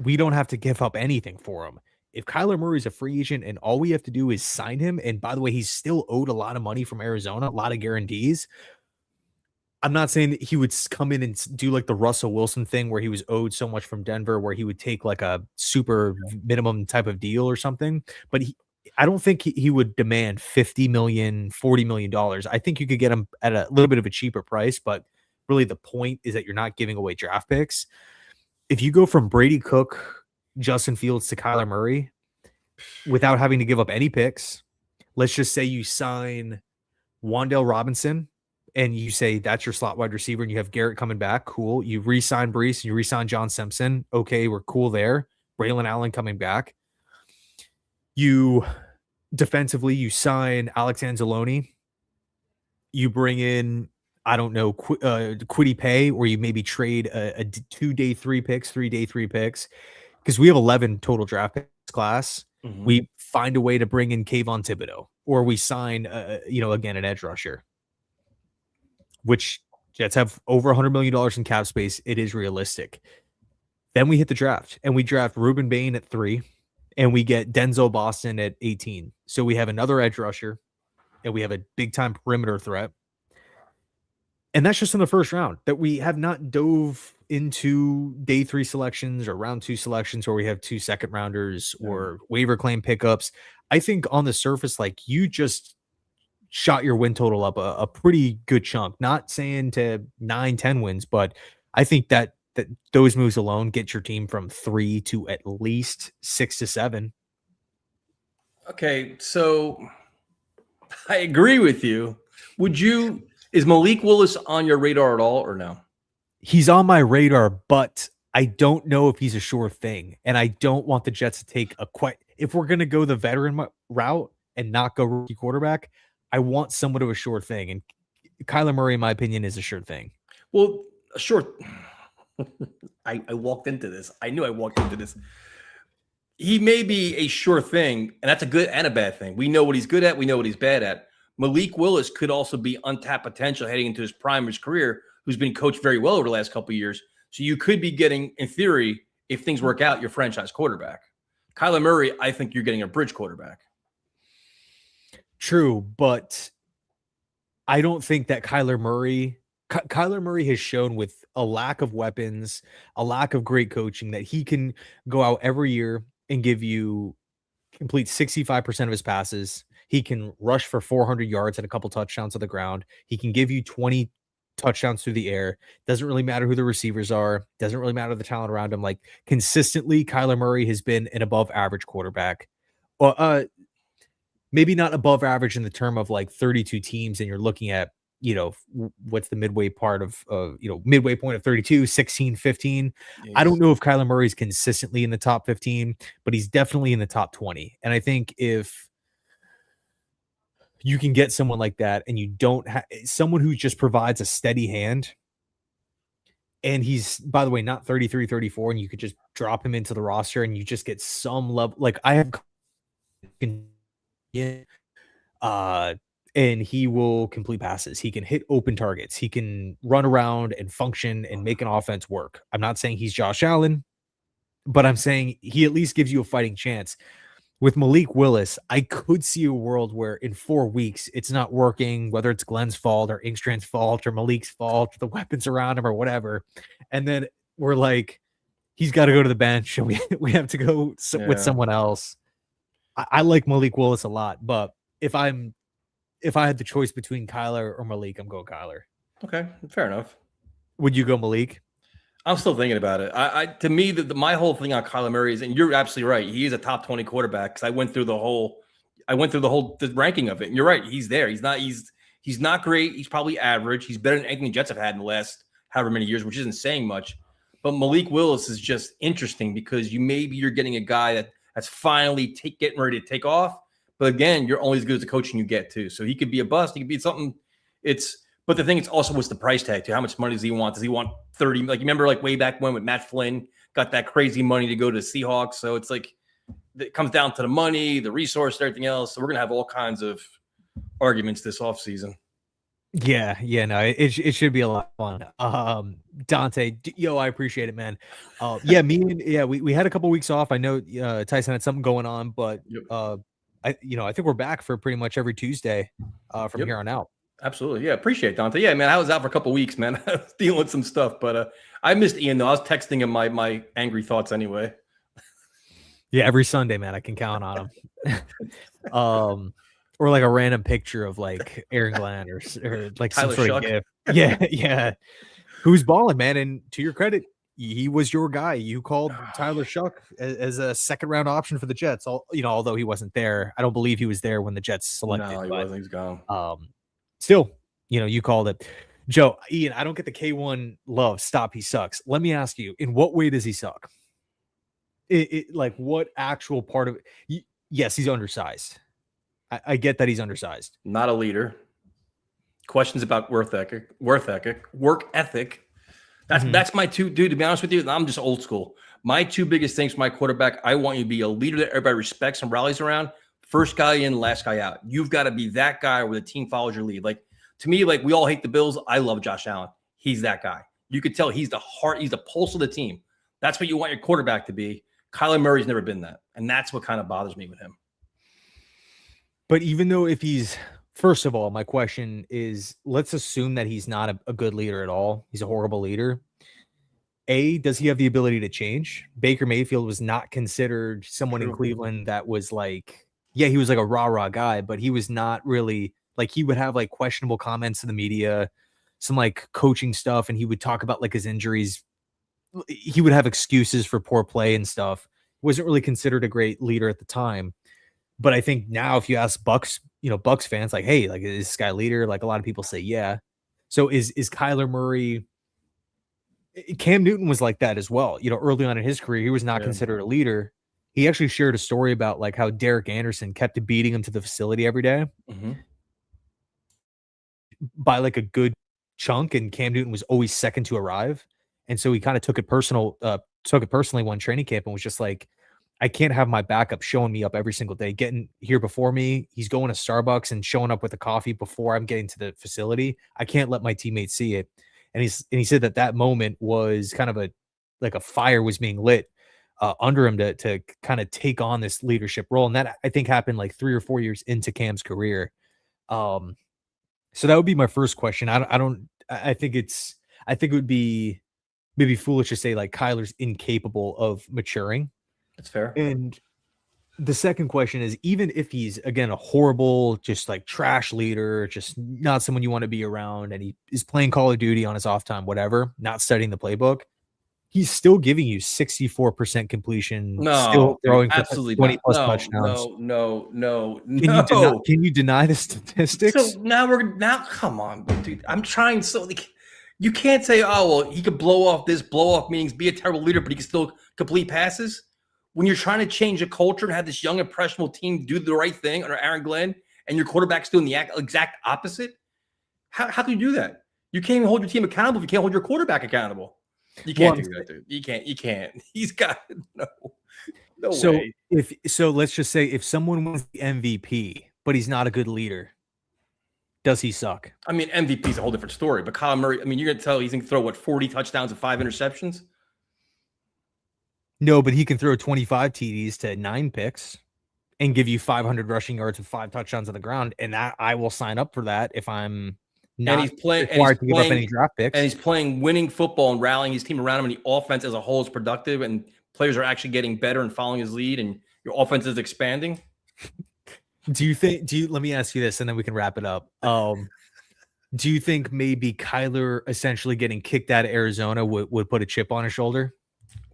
we don't have to give up anything for him. If Kyler Murray's a free agent and all we have to do is sign him, and by the way, he's still owed a lot of money from Arizona, a lot of guarantees. I'm not saying that he would come in and do like the Russell Wilson thing where he was owed so much from Denver where he would take like a super minimum type of deal or something, but I don't think he would demand $50 million, $40 million. I think you could get him at a little bit of a cheaper price, but really the point is that you're not giving away draft picks. If you go from Brady Cook, Justin Fields to Kyler Murray without having to give up any picks, let's just say you sign Wan'Dale Robinson and you say that's your slot wide receiver and you have Garrett coming back. Cool. You re-sign Brees and you re-sign John Simpson. Okay, we're cool there. Braylon Allen coming back. You defensively, you sign Alex Anzalone. You bring in, I don't know, Kwity Paye, or you maybe trade a 2-day 3 picks, 3-day 3 picks, because we have 11 total draft picks class. Mm-hmm. We find a way to bring in Kayvon Thibodeau, or we sign, again, an edge rusher, which Jets have over $100 million in cap space. It is realistic. Then we hit the draft, and we draft Ruben Bain at 3, and we get Denzel Boston at 18. So we have another edge rusher, and we have a big-time perimeter threat. And that's just in the first round that we have not dove into day 3 selections or round 2 selections where we have 2 second rounders or waiver claim pickups. I think on the surface, like, you just shot your win total up a pretty good chunk, not saying to 9-10 wins, but I think that those moves alone get your team from 3 to at least 6 to 7.
Okay. So I agree with you. Is Malik Willis on your radar at all or no?
He's on my radar, but I don't know if he's a sure thing. And I don't want the Jets to take if we're going to go the veteran route and not go rookie quarterback, I want somewhat of a sure thing. And Kyler Murray, in my opinion, is a sure thing.
Well, sure. I walked into this. I knew I walked into this. He may be a sure thing, and that's a good and a bad thing. We know what he's good at. We know what he's bad at. Malik Willis could also be untapped potential heading into his prime of his career, who's been coached very well over the last couple of years. So you could be getting, in theory, if things work out, your franchise quarterback. Kyler Murray, I think you're getting a bridge quarterback.
True, but I don't think that Kyler Murray Kyler Murray has shown with a lack of weapons, a lack of great coaching, that he can go out every year and give you complete 65% of his passes. He can rush for 400 yards and a couple touchdowns on the ground. He can give you 20 touchdowns through the air. Doesn't really matter who the receivers are. Doesn't really matter the talent around him. Like, consistently, Kyler Murray has been an above average quarterback. Well, maybe not above average in the term of like 32 teams, and you're looking at, what's the midway part of, midway point of 32, 16, 15. I don't know if Kyler Murray is consistently in the top 15, but he's definitely in the top 20. And I think if you can get someone like that, and you don't have someone who just provides a steady hand, and he's, by the way, not 33, 34, and you could just drop him into the roster and you just get some level. Like, I have, and he will complete passes. He can hit open targets. He can run around and function and make an offense work. I'm not saying he's Josh Allen, but I'm saying he at least gives you a fighting chance. With Malik Willis, I could see a world where in 4 weeks it's not working, whether it's Glenn's fault or Inkstrand's fault or Malik's fault, the weapons around him or whatever. And then we're like, he's got to go to the bench and we have to go with someone else. I like Malik Willis a lot, but if I had the choice between Kyler or Malik, I'm going Kyler.
Okay, fair enough.
Would you go Malik?
I'm still thinking about it. To me, my whole thing on Kyler Murray is, and you're absolutely right, he is a top 20 quarterback, because I went through the ranking of it, and you're right, he's there. He's not great. He's probably average. He's better than anything the Jets have had in the last however many years, which isn't saying much. But Malik Willis is just interesting because you're getting a guy that's finally getting ready to take off. But again, you're only as good as the coaching you get too. So he could be a bust. He could be something. But the thing is also, what's the price tag too? How much money does he want? Does he want 30? Like, you remember like way back when with Matt Flynn got that crazy money to go to the Seahawks. So it's like, it comes down to the money, the resource, everything else. So we're going to have all kinds of arguments this offseason.
Yeah, no, it should be a lot of fun. Dante, I appreciate it, man. We had a couple weeks off. I know Tyson had something going on, but I think we're back for pretty much every Tuesday from here on out.
Absolutely. Yeah. Appreciate it, Dante. Yeah, man. I was out for a couple of weeks, man. I was dealing with some stuff, but I missed Ian though. I was texting him my angry thoughts anyway.
Yeah. Every Sunday, man, I can count on him. Or like a random picture of like Aaron Glenn or like some sort of gift. Yeah. Who's balling, man. And to your credit, he was your guy. You called Tyler Shuck as a second round option for the Jets. Although he wasn't there. I don't believe he was there when the Jets selected.
No, he wasn't. He's gone.
Still, you called it. Joe, Ian, I don't get the K1 love. Stop. He sucks. Let me ask you, in what way does he suck? Like, what actual part of it? Yes, he's undersized. I get that he's undersized.
Not a leader. Questions about work ethic. That's my two, dude, to be honest with you, I'm just old school. My two biggest things for my quarterback: I want you to be a leader that everybody respects and rallies around. First guy in, last guy out. You've got to be that guy where the team follows your lead. Like, to me, like, we all hate the Bills. I love Josh Allen. He's that guy. You could tell he's the heart, he's the pulse of the team. That's what you want your quarterback to be. Kyler Murray's never been that. And that's what kind of bothers me with him.
But even though first of all, my question is, let's assume that he's not a good leader at all. He's a horrible leader. Does he have the ability to change? Baker Mayfield was not considered someone in Cleveland that was like, he was like a rah-rah guy, but he was not really like, he would have like questionable comments to the media, some like coaching stuff, and he would talk about like his injuries. He would have excuses for poor play and stuff. Wasn't really considered a great leader at the time. But I think now if you ask Bucks fans, like, hey, like, is this guy a leader? Like, a lot of people say, yeah. So is Kyler Murray? Cam Newton was like that as well. Early on in his career, he was not considered a leader. He actually shared a story about like how Derek Anderson kept beating him to the facility every day by like a good chunk, and Cam Newton was always second to arrive. And so he kind of took it personally one training camp and was just like, I can't have my backup showing me up every single day, getting here before me. He's going to Starbucks and showing up with a coffee before I'm getting to the facility. I can't let my teammates see it. And he said that moment was kind of a fire was being lit under him to kind of take on this leadership role. And that, I think, happened like 3 or 4 years into Cam's career. So that would be my first question. I don't I think it would be maybe foolish to say like Kyler's incapable of maturing.
That's fair.
And the second question is, even if he's again a horrible, just like trash leader, just not someone you want to be around, and he is playing Call of Duty on his off time, whatever, not studying the playbook, he's still giving you 64% completion, still
No, dude,
throwing for
absolutely
20
not.
plus
No,
touchdowns.
no.
Can you deny the statistics?
So now come on, dude. I'm trying so like, you can't say, oh well, he could blow off meanings, be a terrible leader, but he can still complete passes. When you're trying to change a culture and have this young impressionable team do the right thing under Aaron Glenn, and your quarterback's doing the exact opposite, how can you do that? You can't even hold your team accountable if you can't hold your quarterback accountable. You can't do that, dude. You can't. He's got no way.
So let's just say if someone wins the MVP, but he's not a good leader, does he suck?
I mean, MVP is a whole different story. But Kyler Murray, I mean, you're gonna tell he's gonna throw 40 touchdowns and 5 interceptions?
No, but he can throw 25 TDs to 9 picks and give you 500 rushing yards and 5 touchdowns on the ground, and that I will sign up for that if I'm not required to give up any draft picks.
And he's playing winning football and rallying his team around him, and the offense as a whole is productive, and players are actually getting better and following his lead, and your offense is expanding.
Let me ask you this, and then we can wrap it up. Do you think maybe Kyler essentially getting kicked out of Arizona would put a chip on his shoulder?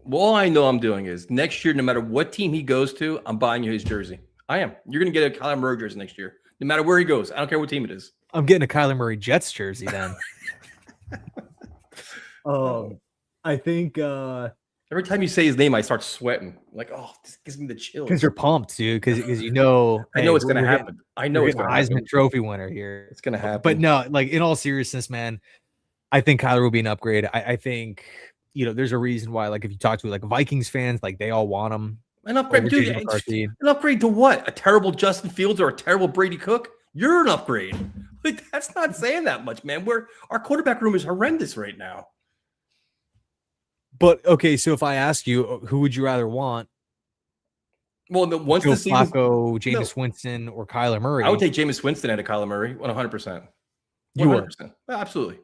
Well, all I know I'm doing is next year, no matter what team he goes to, I'm buying you his jersey. I am. You're going to get a Kyler Murray jersey next year, no matter where he goes. I don't care what team it is.
I'm getting a Kyler Murray Jets jersey then. I think
every time you say his name, I start sweating. Like, oh, this gives me the chills.
Because you're pumped, dude. Because you know,
I know it's going to happen. I know it's going to happen.
Heisman Trophy winner here.
It's going to happen.
But no, like in all seriousness, man, I think Kyler will be an upgrade. I think, there's a reason why, like if you talk to like Vikings fans, like they all want him.
An upgrade, dude. An upgrade to what? A terrible Justin Fields or a terrible Brady Cook? You're an upgrade. Like, that's not saying that much, man. Our quarterback room is horrendous right now.
But okay, so if I ask you, who would you rather want?
Well, once the season,
Flacco, Jameis Winston, or Kyler Murray?
I would take Jameis Winston out of Kyler Murray, 100%.
You would,
absolutely,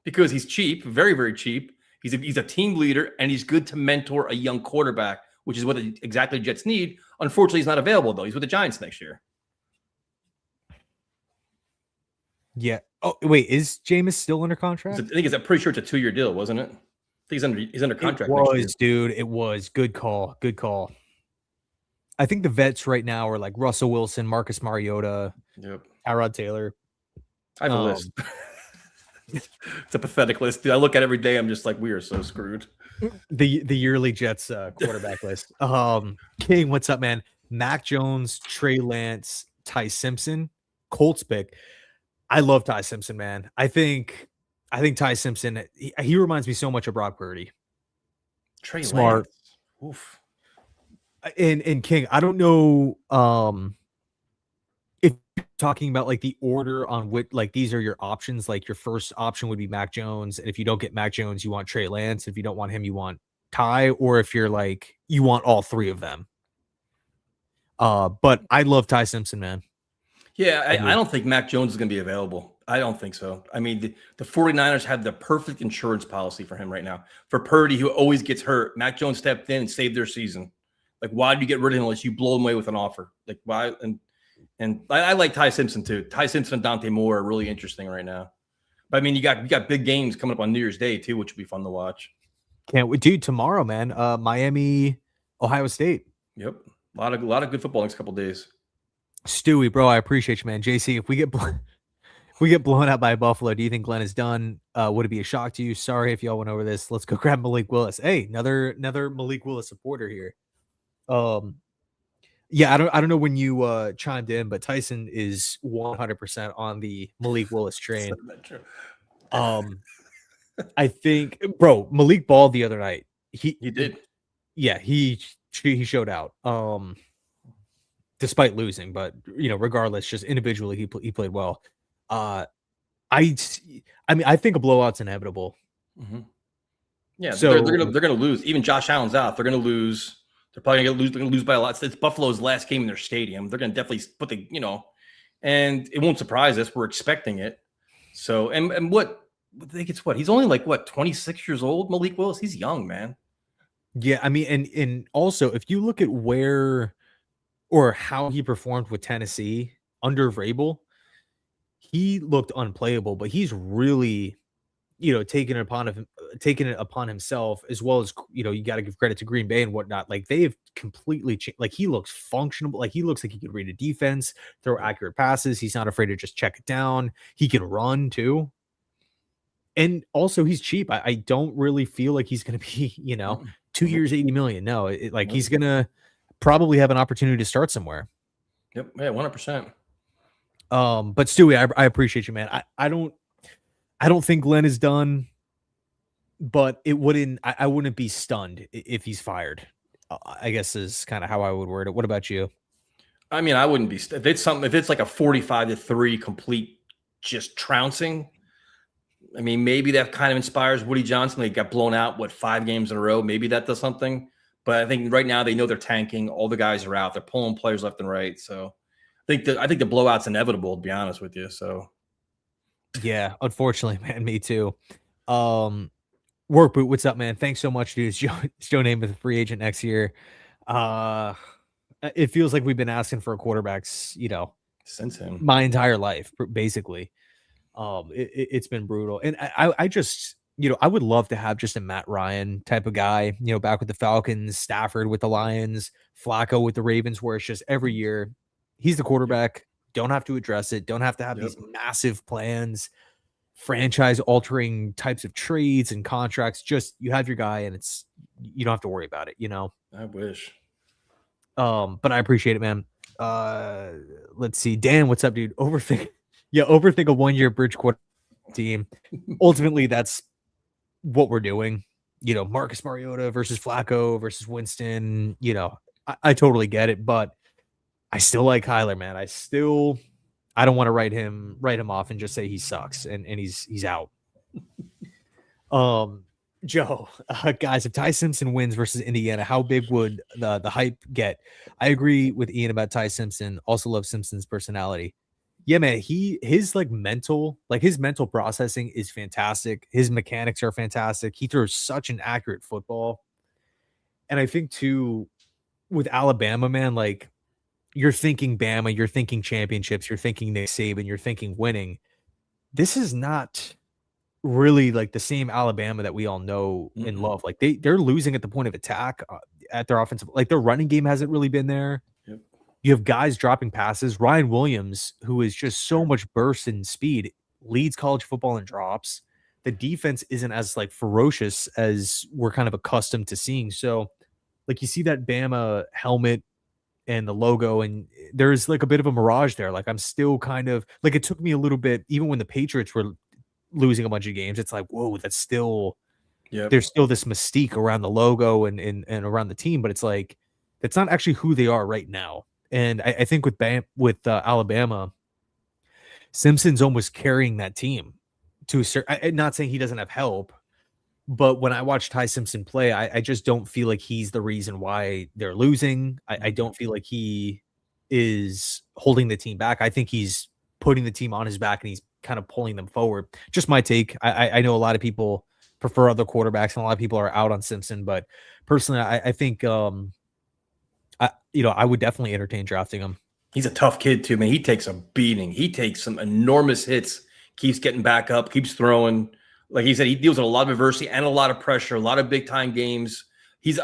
because he's cheap, very, very cheap. He's a team leader, and he's good to mentor a young quarterback, which is what exactly the Jets need. Unfortunately, he's not available though. He's with the Giants next year.
Yeah. Oh, wait, is Jameis still under contract?
I think I'm pretty sure it's a 2-year deal, wasn't it? I think he's under contract.
It was, dude. It was. Good call. Good call. I think the vets right now are like Russell Wilson, Marcus Mariota, Tyrod Taylor.
I have a list. It's a pathetic list, dude. I look at it every day. I'm just like, we are so screwed.
The yearly Jets quarterback list. King, what's up, man? Mac Jones, Trey Lance, Ty Simpson, Colts pick. I love Ty Simpson, man. I think Ty Simpson, he reminds me so much of Brock Purdy.
Trey
Smart.
Lance. Oof.
And King, I don't know if you're talking about like the order on what, like these are your options. Like your first option would be Mac Jones, and if you don't get Mac Jones, you want Trey Lance. If you don't want him, you want Ty, or if you're like you want all three of them. But I love Ty Simpson, man.
Yeah, I don't think Mac Jones is going to be available. I don't think so. I mean, the 49ers have the perfect insurance policy for him right now. For Purdy, who always gets hurt, Mac Jones stepped in and saved their season. Like, why do you get rid of him unless you blow him away with an offer? Like, why? And I like Ty Simpson too. Ty Simpson and Dante Moore are really interesting right now. But I mean, you got big games coming up on New Year's Day too, which will be fun to watch.
Can't wait, dude. Tomorrow, man. Miami, Ohio State.
Yep, a lot of good football next couple of days.
Stewie, bro, I appreciate you, man. JC, if we get blown out by Buffalo, do you think Glenn is done? Would it be a shock to you? Sorry if y'all went over this. Let's go grab Malik Willis. Hey, another Malik Willis supporter here. Yeah, I don't know when you chimed in, but Tyson is 100% on the Malik Willis train. I think, bro, Malik balled the other night. He
did.
Yeah, he showed out. Despite losing, but regardless, just individually, he played well. I mean, I think a blowout's inevitable.
Mm-hmm. Yeah, so they're gonna lose. Even Josh Allen's out. They're gonna lose. They're probably gonna lose. They're gonna lose by a lot. It's Buffalo's last game in their stadium. They're gonna definitely put and it won't surprise us. We're expecting it. So and what I think it's what he's only like 26 years old. Malik Willis, he's young, man.
Yeah, I mean, and also if you look at where or how he performed with Tennessee under Vrabel, he looked unplayable, but he's really, taking it upon himself as well as, you got to give credit to Green Bay and whatnot. Like they've completely changed. Like he looks functional. Like he looks like he could read a defense, throw accurate passes. He's not afraid to just check it down. He can run too. And also he's cheap. I don't really feel like he's going to be, 2 years, 80 million. No, he's going to probably have an opportunity to start somewhere.
Yep. Yeah. 100%.
But Stewie, I appreciate you, man. I don't think Glenn is done, but I wouldn't be stunned if he's fired. I guess is kind of how I would word it. What about you?
I mean, I wouldn't be if it's like a 45-3 complete just trouncing. I mean, maybe that kind of inspires Woody Johnson. They got blown out 5 games in a row. Maybe that does something. But I think right now they know they're tanking. All the guys are out. They're pulling players left and right. So I think the blowout's inevitable, to be honest with you. So
yeah, unfortunately, man, me too. Work boot, what's up, man? Thanks so much, dude. It's Joe Namath, a free agent next year. It feels like we've been asking for a quarterbacks,
since him
my entire life, basically. It's been brutal, and I just, I would love to have just a Matt Ryan type of guy, back with the Falcons, Stafford with the Lions, Flacco with the Ravens, where it's just every year he's the quarterback. Don't have to address it. Don't have to have these massive plans, franchise altering types of trades and contracts. Just you have your guy and you don't have to worry about it,
I wish.
But I appreciate it, man. Let's see. Dan, what's up, dude? Overthink a 1-year bridge quarter team. Ultimately, that's what we're doing. Marcus Mariota versus Flacco versus Winston. I totally get it, but I still like Kyler, man. I don't want to write him off and just say he sucks and he's out. Joe, guys, if Ty Simpson wins versus Indiana, how big would the hype get? I agree with Ian about Ty Simpson. Also love Simpson's personality. Yeah, man, his mental processing is fantastic. His mechanics are fantastic. He throws such an accurate football. And I think too, with Alabama, man, you're thinking Bama, you're thinking championships, you're thinking Nick Saban, you're thinking winning. This is not really the same Alabama that we all know and love. They're losing at the point of attack at their offensive. Their running game hasn't really been there.
Yep.
You have guys dropping passes. Ryan Williams, who is just so much burst and speed, leads college football in drops. The defense isn't as ferocious as we're kind of accustomed to seeing. So you see that Bama helmet and the logo, and there's a bit of a mirage there. I'm still kind of it took me a little bit, even when the Patriots were losing a bunch of games, it's whoa, that's still, there's still this mystique around the logo and around the team, but it's that's not actually who they are right now. And I think with Alabama, Simpson's almost carrying that team to a certain, I'm not saying he doesn't have help, but when I watch Ty Simpson play, I just don't feel like he's the reason why they're losing. I don't feel like he is holding the team back. I think he's putting the team on his back and he's kind of pulling them forward. Just my take. I know a lot of people prefer other quarterbacks and a lot of people are out on Simpson, but personally, I think I would definitely entertain drafting him.
He's a tough kid too, man. He takes a beating. He takes some enormous hits, keeps getting back up, keeps throwing. Like he said, he deals with a lot of adversity and a lot of pressure, a lot of big time games. He's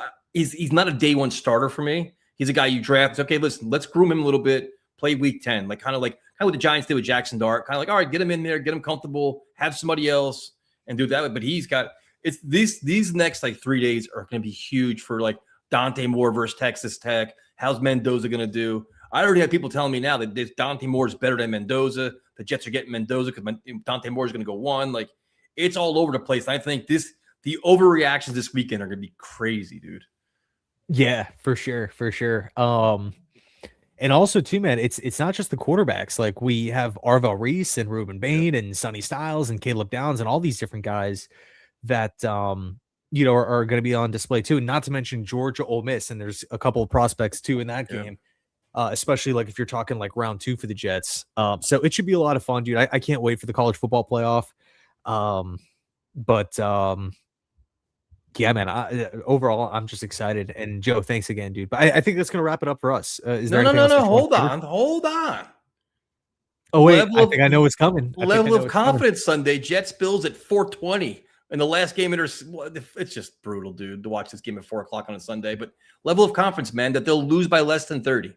not a day one starter for me. He's a guy you draft. Okay, listen, let's groom him a little bit. Play week 10, kind of what the Giants did with Jackson Dart. Kind of all right, get him in there, get him comfortable, have somebody else, and do it that way. But it's these next 3 days are going to be huge for Dante Moore versus Texas Tech. How's Mendoza going to do? I already have people telling me now that this Dante Moore is better than Mendoza. The Jets are getting Mendoza because Dante Moore is going to go 1. It's all over the place. I think the overreactions this weekend are going to be crazy, dude.
Yeah, for sure. And also too, man, it's not just the quarterbacks. We have Arvell Reese and Ruben Bain and Sonny Styles and Caleb Downs and all these different guys that are going to be on display too. Not to mention Georgia, Ole Miss, and there's a couple of prospects too in that game. Especially if you're talking round 2 for the Jets. So it should be a lot of fun, dude. I can't wait for the college football playoff. But yeah, man. Overall, I'm just excited. And Joe, thanks again, dude. But I think that's gonna wrap it up for us. Is there
No, no,
anything
no,
else
no.
that you want
Hold
to cover?
on. Hold on.
Oh wait,
Level
I
of
think I know what's coming.
level of confidence Sunday. Jets Bills at 4:20 in the last game. It's just brutal, dude, to watch this game at 4 o'clock on a Sunday. But level of confidence, man, that they'll lose by less than 30.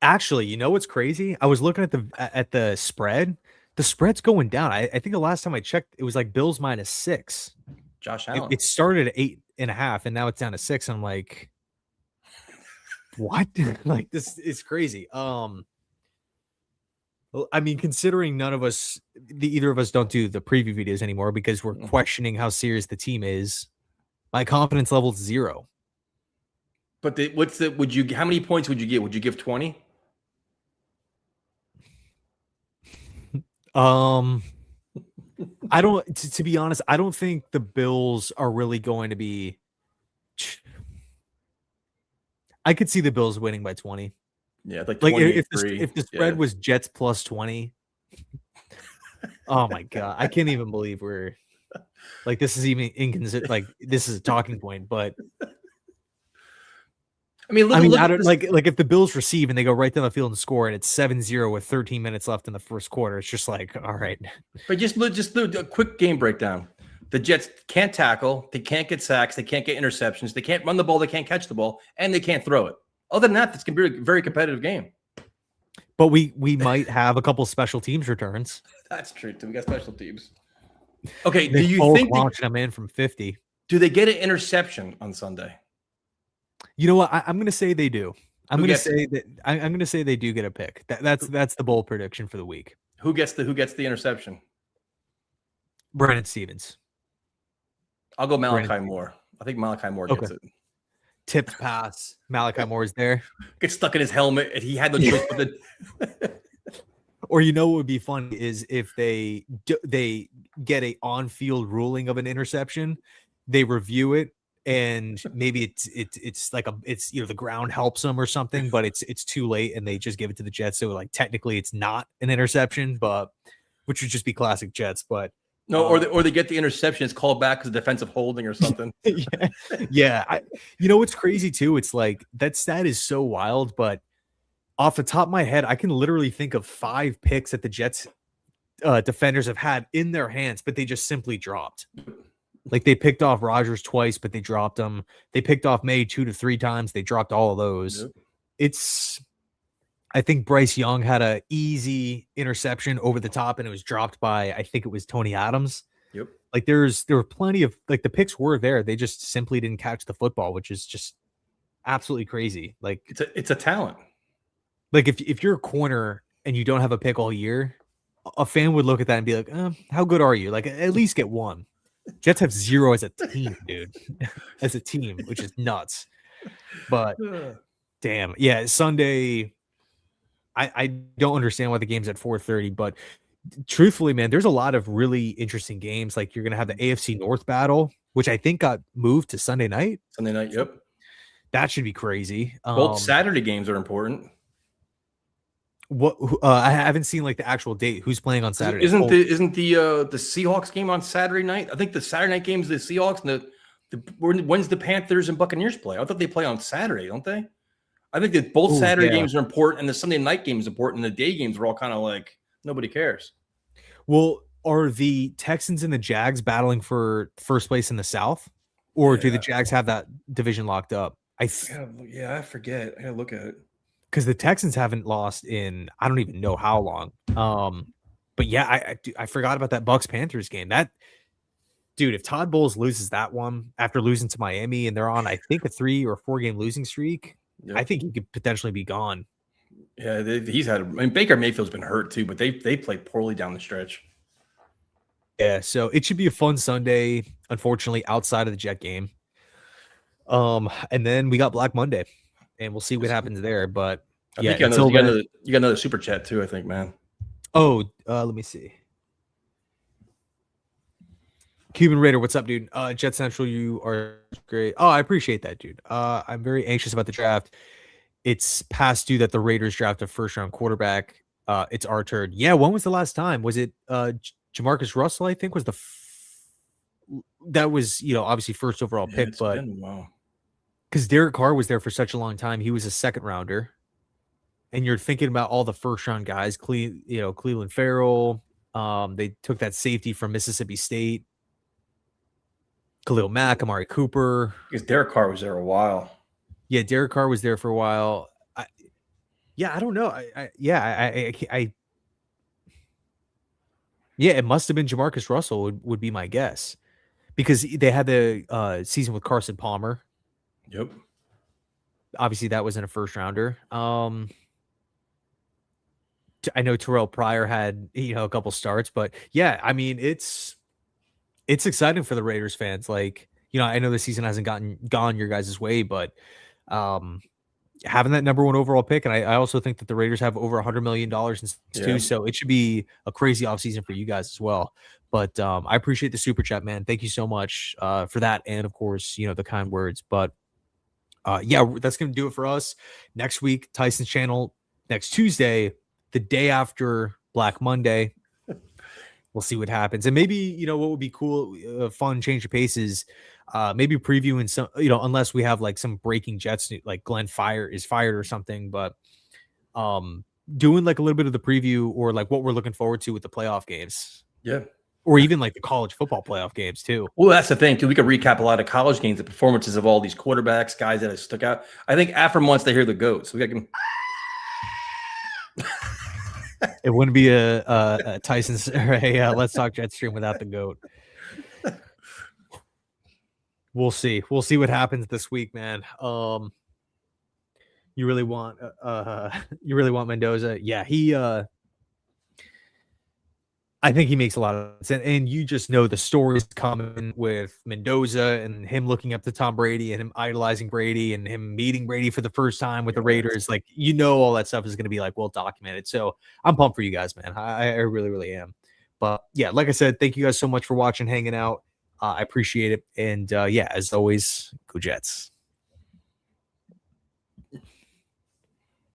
Actually, you know what's crazy? I was looking at the spread. The spread's going down. I think the last time I checked, it was like Bills -6.
Josh
It,
Allen.
it started at 8.5, and now it's down to 6. I'm like, what? Like, this is crazy. Well, I mean, considering either of us don't do the preview videos anymore because we're questioning how serious the team is, my confidence level is 0.
But how many points would you give? Would you give 20?
I don't, to be honest, I don't think the Bills are really going to be. I could see the Bills winning by 20.
Yeah, like
if the spread was Jets +20. Oh my god, I can't even believe we're like, this is even inconsistent. Like, this is a talking point, but
I mean,
I don't like if the Bills receive and they go right down the field and score and it's 7-0 with 13 minutes left in the first quarter, it's just like, all right.
But just do a quick game breakdown. The Jets can't tackle, they can't get sacks, they can't get interceptions, they can't run the ball, they can't catch the ball, and they can't throw it. Other than that, this can be a very competitive game.
But we might have a couple special teams returns.
That's true too. We got special teams. Okay,
do you think launching them in from 50?
Do they get an interception on Sunday?
You know what? I'm going to say they do. I'm going to say that I'm going to say they do get a pick. That's the bold prediction for the week.
Who gets the interception?
Brandon Stevens.
I'll go Malachi Moore. I think Malachi Moore gets it.
Tipped pass. Malachi Moore's there.
Gets stuck in his helmet, and he had no choice but the.
Or what would be fun is if they get a on-field ruling of an interception, they review it, and maybe it's like the ground helps them or something, but it's too late, and they just give it to the Jets. So like technically it's not an interception, but which would just be classic Jets. But
no, or they get the interception, it's called back as defensive holding or something.
Yeah. What's crazy too? It's like that stat is so wild, but off the top of my head, I can literally think of 5 picks that the Jets defenders have had in their hands, but they just simply dropped. Like they picked off Rodgers twice, but they dropped them. They picked off May 2 to 3 times. They dropped all of those. Yep. I think Bryce Young had an easy interception over the top, and it was dropped by, I think it was Tony Adams.
Yep.
Like there were plenty of, like, the picks were there. They just simply didn't catch the football, which is just absolutely crazy. Like
it's a talent.
Like if you're a corner and you don't have a pick all year, a fan would look at that and be like, how good are you? Like, at least get one. Jets have 0 as a team, dude. As a team, which is nuts. But damn, yeah, Sunday. I don't understand why the game's at 4:30, but truthfully, man, there's a lot of really interesting games. Like you're gonna have the AFC North battle, which I think got moved to Sunday night.
Sunday night, yep.
That should be crazy.
Both Saturday games are important.
I haven't seen like the actual date. Who's playing on Saturday?
Isn't the Seahawks game on Saturday night? I think the Saturday night game is the Seahawks, and when's the Panthers and Buccaneers play? I thought they play on Saturday, don't they? I think that both Saturday games are important, and the Sunday night game is important, and the day games are all kind of like nobody cares.
Well, are the Texans and the Jags battling for first place in the South, or do the Jags have that division locked up?
I forget. I gotta look at it.
Because the Texans haven't lost in I don't even know how long. But yeah, I forgot about that Bucks Panthers game. That dude, if Todd Bowles loses that one after losing to Miami and they're on, I think, a 3 or 4 game losing streak, I think he could potentially be gone.
Yeah, he's had. I mean, Baker Mayfield's been hurt too, but they played poorly down the stretch.
Yeah, so it should be a fun Sunday. Unfortunately, outside of the Jet game. And then we got Black Monday. And we'll see what happens there. But
I think you got another super chat too, I think, man.
Oh, let me see. Cuban Raider, what's up, dude? Jet Central, you are great. Oh, I appreciate that, dude. I'm very anxious about the draft. It's past due that the Raiders draft a first-round quarterback. It's our turn. Yeah, when was the last time? Was it Jamarcus Russell, I think, was that was, obviously first overall
Yeah,
pick,
it's
but
been a while.
because Derek Carr was there for such a long time, he was a second rounder. And you're thinking about all the first round guys, Cleveland Farrell. They took that safety from Mississippi State. Khalil Mack, Amari Cooper.
Because Derek Carr was there a while.
Yeah, Derek Carr was there for a while. I don't know. Yeah, it must have been Jamarcus Russell would be my guess, because they had the season with Carson Palmer.
Yep.
Obviously, that wasn't a first rounder. I know Terrell Pryor had a couple starts, but yeah, I mean it's exciting for the Raiders fans. Like, I know the season hasn't gone your guys' way, but having that number 1 overall pick, and I also think that the Raiders have over $100 million in too, so it should be a crazy offseason for you guys as well. But I appreciate the super chat, man. Thank you so much for that, and of course, the kind words. But yeah, that's gonna do it for us. Next week, Tyson's channel. Next Tuesday, the day after Black Monday. We'll see what happens. And maybe, what would be cool, fun, change of paces, maybe previewing some, unless we have like some breaking Jets, like Glenn is fired or something, but doing like a little bit of the preview, or like what we're looking forward to with the playoff games.
Yeah.
Or even like the college football playoff games too.
Well, that's the thing too. We could recap a lot of college games, the performances of all these quarterbacks, guys that have stuck out. I think after months they hear the goats. So we got.
It wouldn't be a Tyson's or a Let's Talk Jet stream without the GOAT. We'll see. We'll see what happens this week, man. You really want Mendoza? Yeah, he I think he makes a lot of sense. And you just know the stories coming with Mendoza and him looking up to Tom Brady and him idolizing Brady and him meeting Brady for the first time with the Raiders. Like, all that stuff is going to be like well documented. So I'm pumped for you guys, man. I really, really am. But yeah, like I said, thank you guys so much for watching, hanging out. I appreciate it. And yeah, as always, go Jets.